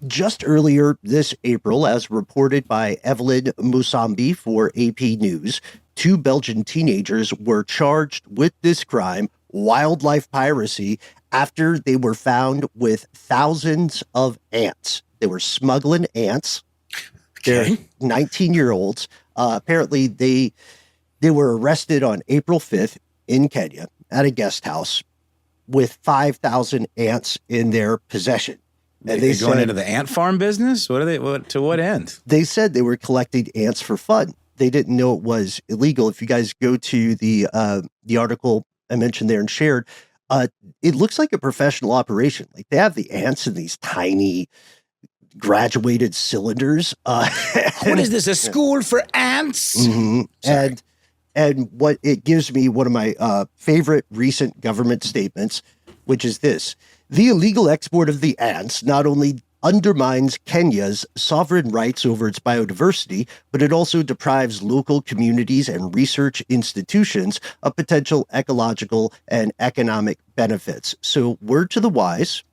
Just earlier this April, as reported by Evelyn Musambi for AP News, 2 Belgian teenagers were charged with this crime, wildlife piracy, after they were found with thousands of ants. They were smuggling ants. They're 19-year-olds. Apparently, they were arrested on April 5th in Kenya at a guest house with 5,000 ants in their possession. And they going into the ant farm business? What are they? To what end? They said they were collecting ants for fun. They didn't know it was illegal. If you guys go to the article I mentioned there and shared, it looks like a professional operation. Like they have the ants in these tiny graduated cylinders. What is this? A school for ants? Mm-hmm. And what it gives me one of my favorite recent government statements, which is this: the illegal export of the ants not only undermines Kenya's sovereign rights over its biodiversity, but it also deprives local communities and research institutions of potential ecological and economic benefits. So, word to the wise,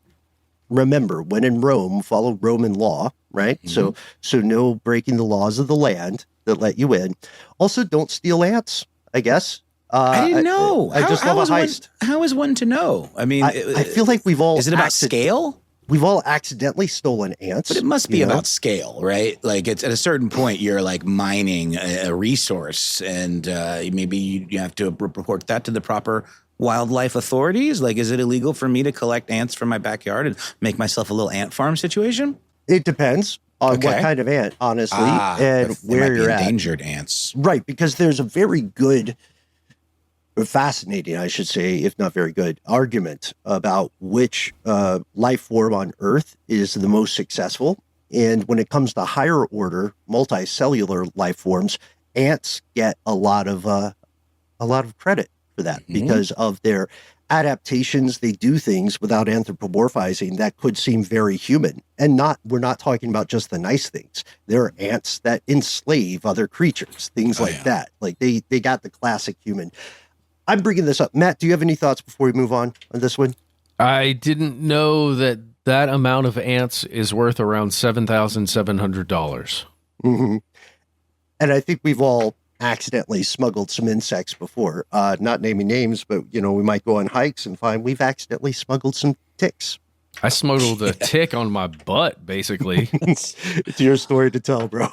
remember, when in Rome, follow Roman law, right? Mm-hmm. So no breaking the laws of the land that let you in. Also, don't steal ants, I guess. I didn't know. I just love a heist. How is one to know? I mean, I feel like we've all... Is it about scale? We've all accidentally stolen ants. But it must be about scale, right? Like it's at a certain point, you're like mining a resource, and maybe you have to report that to the proper wildlife authorities. Like, is it illegal for me to collect ants from my backyard and make myself a little ant farm situation? It depends on what kind of ant, honestly, and where you're at. Endangered ants. Right, because there's a very good... fascinating, I should say, if not very good, argument about which life form on Earth is the most successful. And when it comes to higher order, multicellular life forms, ants get a lot of credit for that because of their adaptations. They do things without anthropomorphizing that could seem very human. And we're not talking about just the nice things. There are ants that enslave other creatures, things like that. Like they got the classic human. I'm bringing this up. Matt, do you have any thoughts before we move on this one? I didn't know that amount of ants is worth around $7,700. Mm-hmm. And I think we've all accidentally smuggled some insects before. Not naming names, but, we might go on hikes and find we've accidentally smuggled some ticks. I smuggled a tick on my butt, basically. It's your story to tell, bro.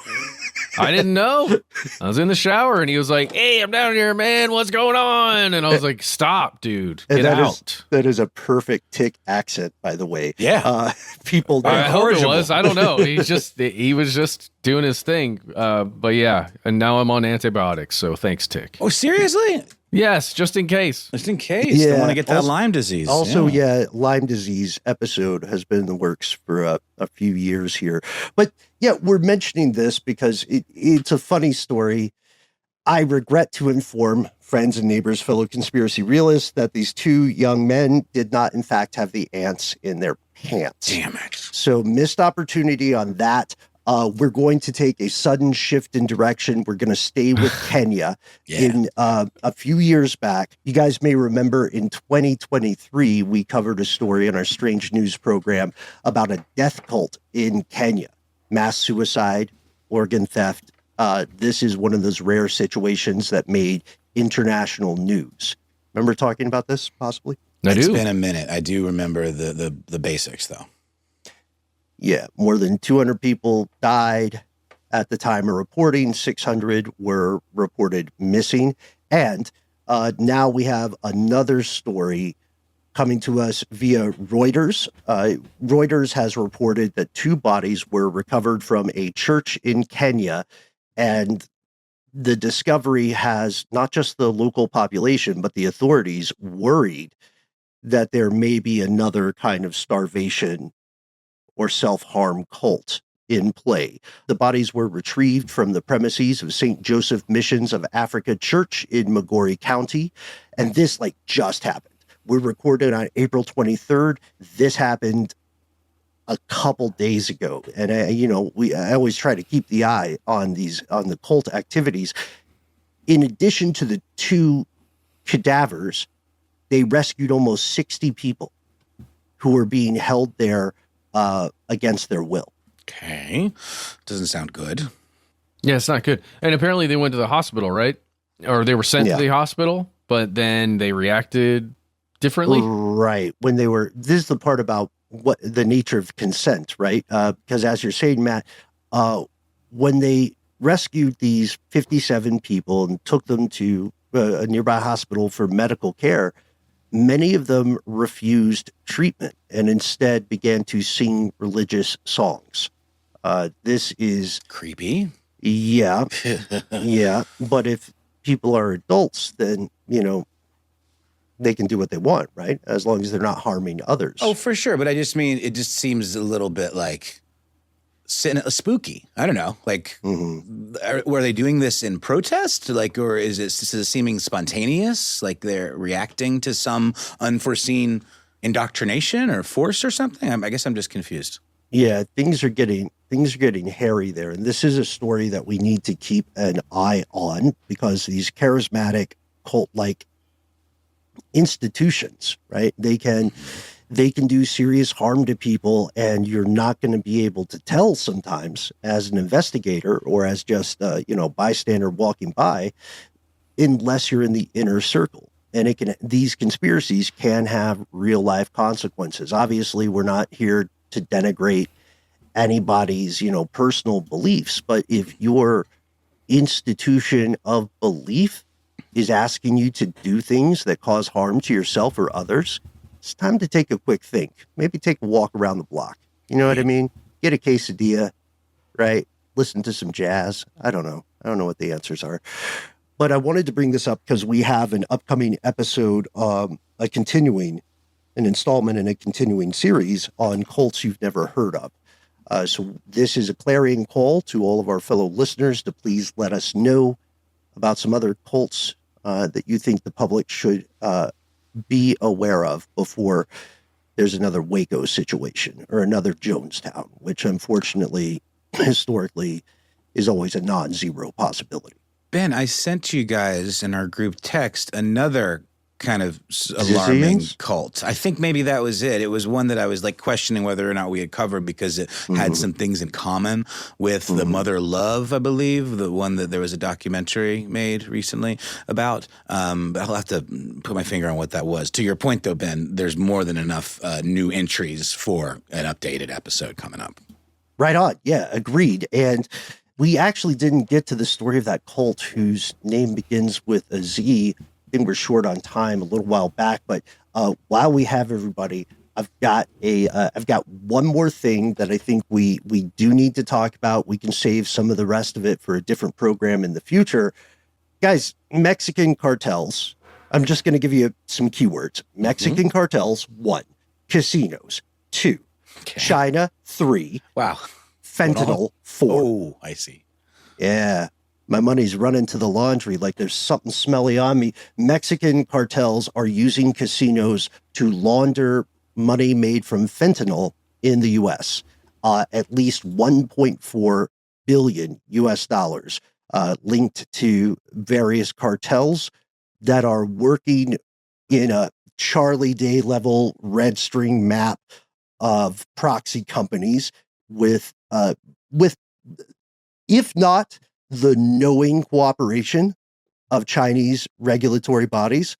I didn't know. I was in the shower and he was like, "Hey, I'm down here, man. What's going on?" And I was like, "Stop, dude. Get out." That is a perfect tick accent, by the way. Yeah. People. I hope it was. I don't know. He was just doing his thing. But yeah. And now I'm on antibiotics. So thanks, tick. Oh, seriously? Yes, just in case. Just in case. Yeah. Don't want to get that Lyme disease. Also, Lyme disease episode has been in the works for a few years here. But yeah, we're mentioning this because it's a funny story. I regret to inform friends and neighbors, fellow conspiracy realists, that these 2 young men did not, in fact, have the ants in their pants. Damn it. So missed opportunity on that. We're going to take a sudden shift in direction. We're going to stay with Kenya. In a few years back, you guys may remember in 2023, we covered a story in our Strange News program about a death cult in Kenya. Mass suicide, organ theft. This is one of those rare situations that made international news. Remember talking about this, possibly? It's been a minute. I do remember the basics, though. Yeah, more than 200 people died at the time of reporting. 600 were reported missing. And now we have another story coming to us via Reuters. Reuters has reported that 2 bodies were recovered from a church in Kenya. And the discovery has not just the local population, but the authorities worried that there may be another kind of starvation or self-harm cult in play. The bodies were retrieved from the premises of St. Joseph Missions of Africa Church in Migori County. And this just happened. We're recorded on April 23rd. This happened a couple days ago. And I always try to keep the eye on the cult activities. In addition to the 2 cadavers, they rescued almost 60 people who were being held there against their will. Okay. Doesn't sound good. Yeah, it's not good. And apparently they went to the hospital, right? Or they were sent to the hospital, but then they reacted differently. Right. This is the part about what the nature of consent, right? Because as you're saying, Matt, when they rescued these 57 people and took them to a nearby hospital for medical care, many of them refused treatment and instead began to sing religious songs. This is creepy. Yeah. Yeah. But if people are adults, then, they can do what they want, right? As long as they're not harming others. Oh, for sure. But I just mean, it just seems a little bit like spooky. I don't know. Like, were they doing this in protest? Like, or is it seeming spontaneous? Like they're reacting to some unforeseen indoctrination or force or something? I guess I'm just confused. Yeah, things are getting hairy there. And this is a story that we need to keep an eye on because these charismatic cult-like institutions, right? They can do serious harm to people, and you're not going to be able to tell sometimes as an investigator or as just bystander walking by unless you're in the inner circle. And these conspiracies can have real life consequences. Obviously, we're not here to denigrate anybody's, personal beliefs, but if your institution of belief is asking you to do things that cause harm to yourself or others, it's time to take a quick think. Maybe take a walk around the block. You know what I mean? Get a quesadilla, right? Listen to some jazz. I don't know what the answers are. But I wanted to bring this up because we have an upcoming episode, an installment in a continuing series on cults you've never heard of. So this is a clarion call to all of our fellow listeners to please let us know about some other cults that you think the public should be aware of before there's another Waco situation or another Jonestown, which unfortunately, historically, is always a non-zero possibility. Ben, I sent you guys in our group text another kind of alarming cult. I think maybe that was it. It was one that I was like questioning whether or not we had covered because it had some things in common with the Mother Love, I believe, the one that there was a documentary made recently about. But I'll have to put my finger on what that was. To your point, though, Ben, there's more than enough new entries for an updated episode coming up. Right on. Yeah, agreed. And we actually didn't get to the story of that cult whose name begins with a Z. I think we're short on time a little while back, but while we have everybody, I've got one more thing that I think we do need to talk about. We can save some of the rest of it for a different program in the future. Guys, Mexican cartels. I'm just going to give you some keywords. Mexican cartels, 1. Casinos, 2. Okay. China, 3. Wow. Fentanyl, 4. Oh, I see. Yeah. My money's running to the laundry like there's something smelly on me. Mexican cartels are using casinos to launder money made from fentanyl in the U.S. At least $1.4 billion U.S. dollars linked to various cartels that are working in a Charlie Day level red string map of proxy companies with if not the knowing cooperation of Chinese regulatory bodies,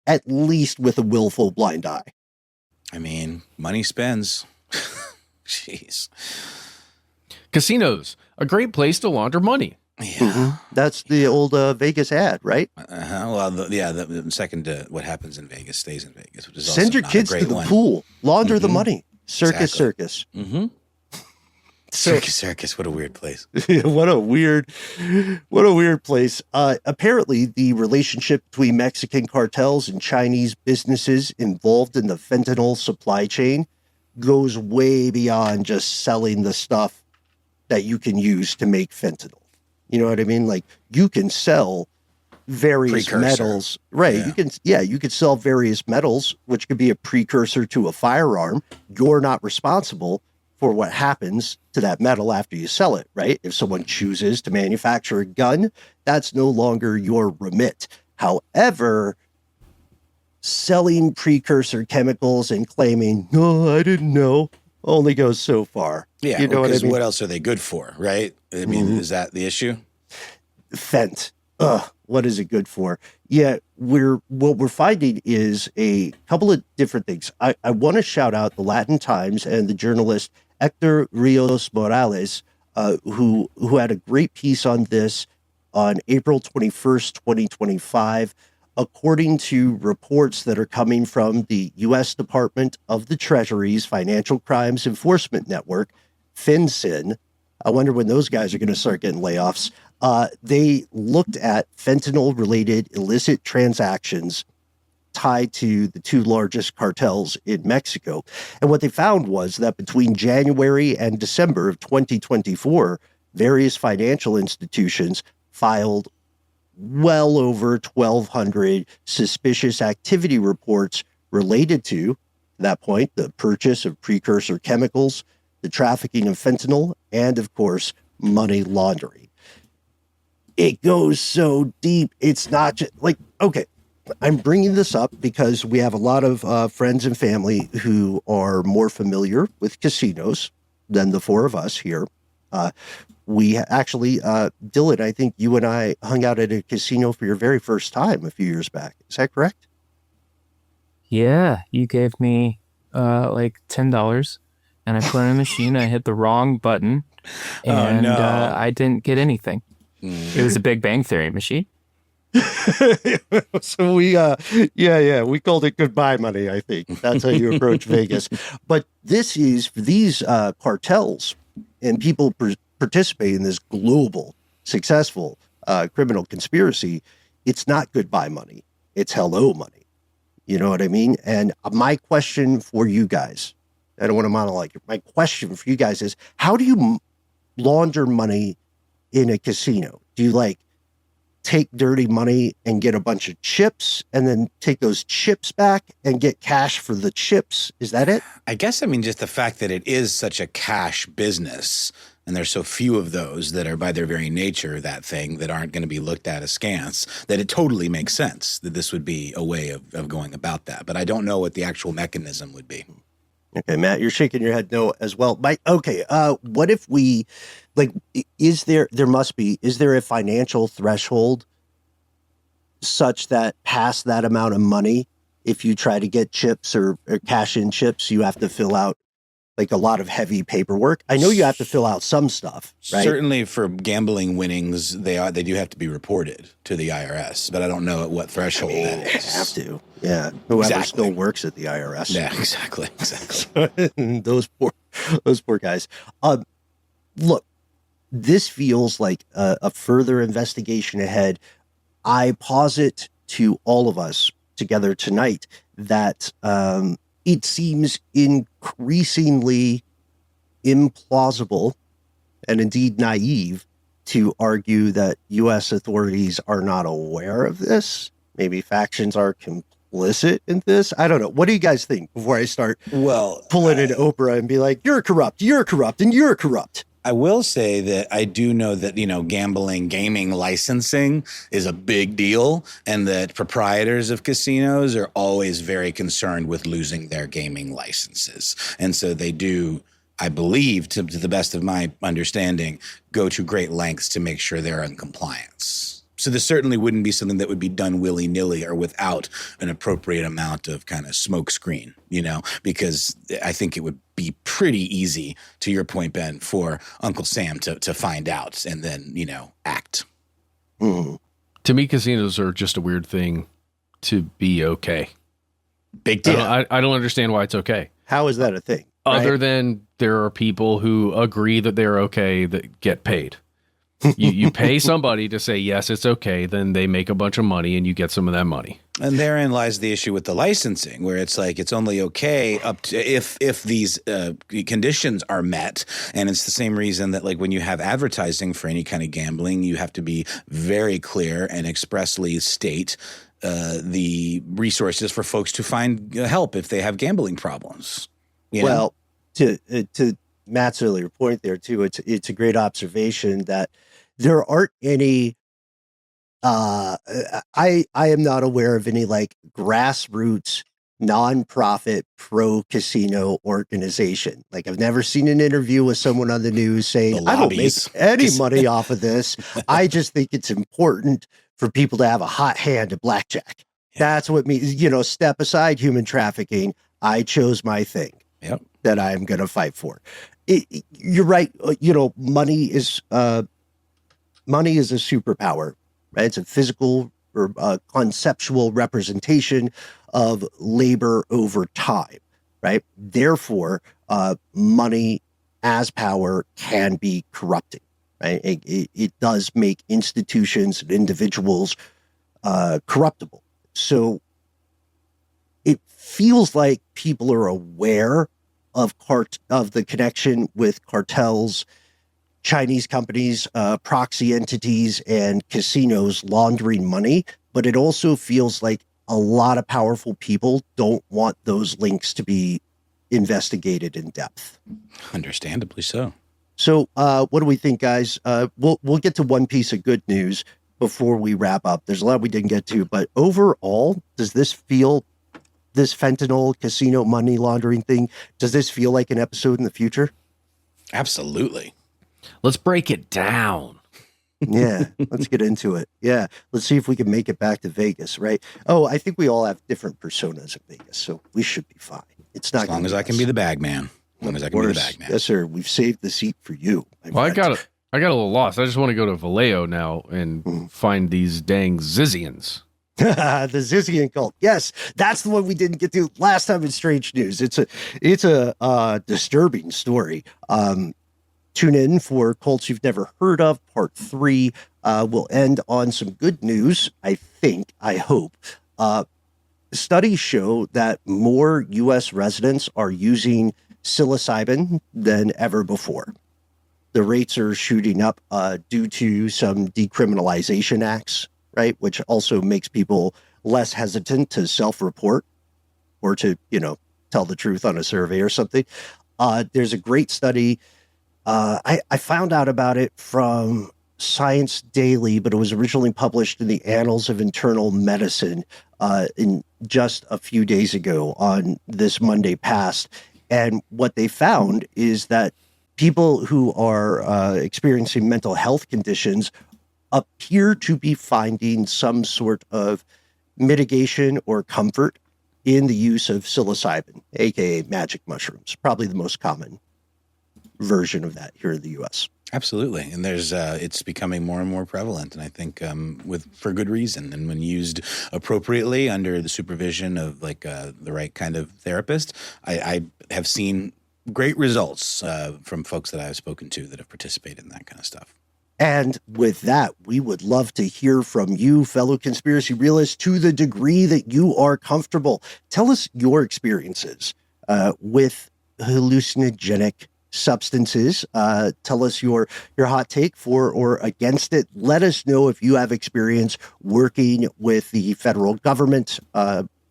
at least with a willful blind eye. I mean, money spends. Jeez. Casinos, a great place to launder money. Yeah. That's the old Vegas ad, right? Well, the second what happens in Vegas stays in Vegas, which is Send also your not kids a great to the one. pool, launder the money. Circus, Exactly. circus. Mm-hmm. Circus, what a weird place. What a weird place. Apparently, the relationship between Mexican cartels and Chinese businesses involved in the fentanyl supply chain goes way beyond just selling the stuff that you can use to make fentanyl. You know what I mean? Like, you can sell various Precursor. metals, right? Yeah. You could sell various metals, which could be a precursor to a firearm. You're not responsible for what happens to that metal after you sell it, right? If someone chooses to manufacture a gun, that's no longer your remit. However, selling precursor chemicals and claiming, no, I didn't know, only goes so far. Yeah, you know what I mean? What else are they good for, right? I mean, is that the issue? Fent. Ugh, what is it good for? Yeah, what we're finding is a couple of different things. I want to shout out the Latin Times and the journalist Hector Rios Morales, who had a great piece on this on April 21st, 2025. According to reports that are coming from the U.S. Department of the Treasury's Financial Crimes Enforcement Network, FinCEN, I wonder when those guys are going to start getting layoffs. They looked at fentanyl-related illicit transactions tied to the two largest cartels in Mexico. And what they found was that between January and December of 2024, various financial institutions filed well over 1,200 suspicious activity reports related to, at that point, the purchase of precursor chemicals, the trafficking of fentanyl, and, of course, money laundering. It goes so deep. It's not just like, okay, I'm bringing this up because we have a lot of friends and family who are more familiar with casinos than the four of us here. We actually, Dylan, I think you and I hung out at a casino for your very first time a few years back. Is that correct? Yeah, you gave me like $10, and I put in a machine. I hit the wrong button, and I didn't get anything. It was a Big Bang Theory machine. So we called it goodbye money. I think that's how you approach Vegas. But this is for these cartels and people participate in this global, successful criminal conspiracy. It's not goodbye money. It's hello money. You know what I mean? And my question for you guys, I don't want to monologue. My question for you guys is, how do you launder money in a casino? Do you like take dirty money and get a bunch of chips and then take those chips back and get cash for the chips? Is that it? I guess, I mean, just the fact that it is such a cash business and there's so few of those that are by their very nature that thing that aren't going to be looked at askance, that it totally makes sense that this would be a way of going about that. But I don't know what the actual mechanism would be. Okay, Matt, you're shaking your head no as well. What if we, like, is there a financial threshold such that past that amount of money, if you try to get chips or cash in chips, you have to fill out like a lot of heavy paperwork? I know you have to fill out some stuff, right? Certainly for gambling winnings, they do have to be reported to the IRS, but I don't know at what threshold that is. They have to. Yeah. Whoever still works at the IRS. Yeah, exactly. Those poor guys. Look, this feels like a further investigation ahead. I posit to all of us together tonight that it seems increasingly implausible and indeed naive to argue that U.S. authorities are not aware of this. Maybe factions are complicit in this. I don't know. What do you guys think before I start pulling in Oprah and be like, you're corrupt, and you're corrupt? I will say that I do know that, gaming licensing is a big deal, and that proprietors of casinos are always very concerned with losing their gaming licenses. And so they do, I believe, to the best of my understanding, go to great lengths to make sure they're in compliance. So this certainly wouldn't be something that would be done willy-nilly or without an appropriate amount of kind of smoke screen, because I think it would be pretty easy, to your point, Ben, for Uncle Sam to find out and then, act. Mm-hmm. To me, casinos are just a weird thing to be okay. Big deal. I don't understand why it's okay. How is that a thing? Other than there are people who agree that they're okay that get paid. You pay somebody to say, yes, it's okay. Then they make a bunch of money and you get some of that money. And therein lies the issue with the licensing, where it's like it's only okay up to if these conditions are met. And it's the same reason that, like, when you have advertising for any kind of gambling, you have to be very clear and expressly state the resources for folks to find help if they have gambling problems. Well, to Matt's earlier point there too, it's a great observation that there aren't any. I am not aware of any like grassroots nonprofit pro-casino organization. Like, I've never seen an interview with someone on the news saying, I don't make any money off of this. I just think it's important for people to have a hot hand at blackjack. Yeah. That's what means, step aside human trafficking. I chose my thing that I'm going to fight for. You're right. Money is a superpower, right? It's a physical or conceptual representation of labor over time, right? Therefore, money as power can be corrupting, right? It does make institutions and individuals corruptible. So it feels like people are aware of the connection with cartels, Chinese companies, proxy entities, and casinos laundering money, but it also feels like a lot of powerful people don't want those links to be investigated in depth. Understandably so. So what do we think, guys? We'll get to one piece of good news before we wrap up. There's a lot we didn't get to, but overall, does this fentanyl casino money laundering thing, does this feel like an episode in the future? Absolutely. Let's break it down. Yeah, let's get into it. Yeah, let's see if we can make it back to Vegas, right? Oh, I think we all have different personas in Vegas, so we should be fine. It's not as long as I can be the bag man. As long as I can be the bag man. Yes, sir. We've saved the seat for you. Well, I got a little lost. I just want to go to Vallejo now and find these dang Zizians. The Zizian cult. Yes, that's the one we didn't get to last time in Strange News. It's a disturbing story. Tune in for cults you've never heard of. Part 3 will end on some good news, I hope. Studies show that more U.S. residents are using psilocybin than ever before. The rates are shooting up due to some decriminalization acts, right? Which also makes people less hesitant to self-report or to, tell the truth on a survey or something. There's a great study. I found out about it from Science Daily, but it was originally published in the Annals of Internal Medicine in just a few days ago on this Monday past. And what they found is that people who are experiencing mental health conditions appear to be finding some sort of mitigation or comfort in the use of psilocybin, aka magic mushrooms, probably the most common version of that here in the U.S. Absolutely, and there's it's becoming more and more prevalent, and I think for good reason. And when used appropriately under the supervision of the right kind of therapist, I have seen great results from folks that I've spoken to that have participated in that kind of stuff. And with that, we would love to hear from you, fellow conspiracy realists, to the degree that you are comfortable. Tell us your experiences with hallucinogenic substances. Tell us your hot take for or against it. Let us know if you have experience working with the federal government.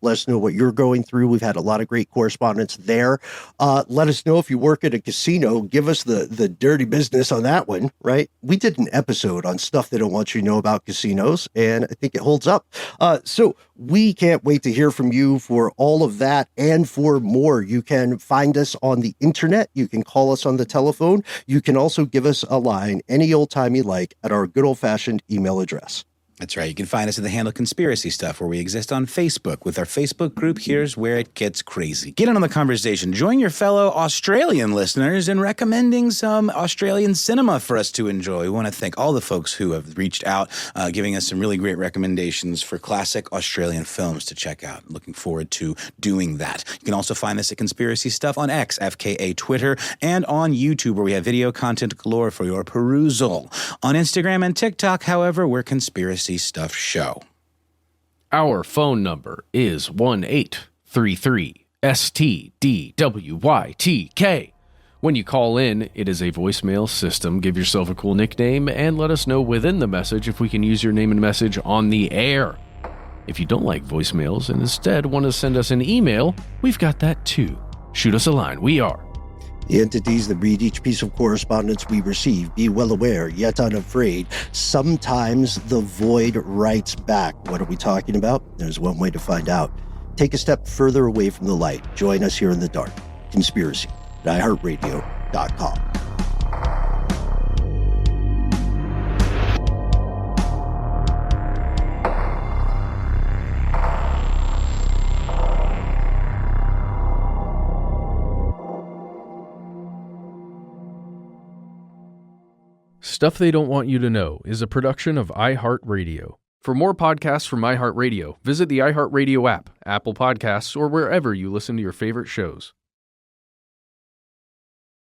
Let us know what you're going through. We've had a lot of great correspondence there. Let us know if you work at a casino. Give us the dirty business on that one, right? We did an episode on stuff they don't want you to know about casinos, and I think it holds up. So we can't wait to hear from you for all of that and for more. You can find us on the internet. You can call us on the telephone. You can also give us a line any old time you like at our good old-fashioned email address. That's right. You can find us at the handle Conspiracy Stuff, where we exist on Facebook with our Facebook group. Here's where it gets crazy. Get in on the conversation. Join your fellow Australian listeners in recommending some Australian cinema for us to enjoy. We want to thank all the folks who have reached out, giving us some really great recommendations for classic Australian films to check out. Looking forward to doing that. You can also find us at Conspiracy Stuff on X, FKA Twitter, and on YouTube, where we have video content galore for your perusal. On Instagram and TikTok, however, we're Conspiracy Stuff Show. Our phone number is 1-833-STDWYTK. When you call in, it is a voicemail system. Give yourself a cool nickname and let us know within the message if we can use your name and message on the air. If you don't like voicemails and instead want to send us an email, we've got that too. Shoot us a line. We are the entities that read each piece of correspondence we receive. Be well aware, yet unafraid. Sometimes the void writes back. What are we talking about? There's one way to find out. Take a step further away from the light. Join us here in the dark. Conspiracy at iHeartRadio.com. Stuff They Don't Want You to Know is a production of iHeartRadio. For more podcasts from iHeartRadio, visit the iHeartRadio app, Apple Podcasts, or wherever you listen to your favorite shows.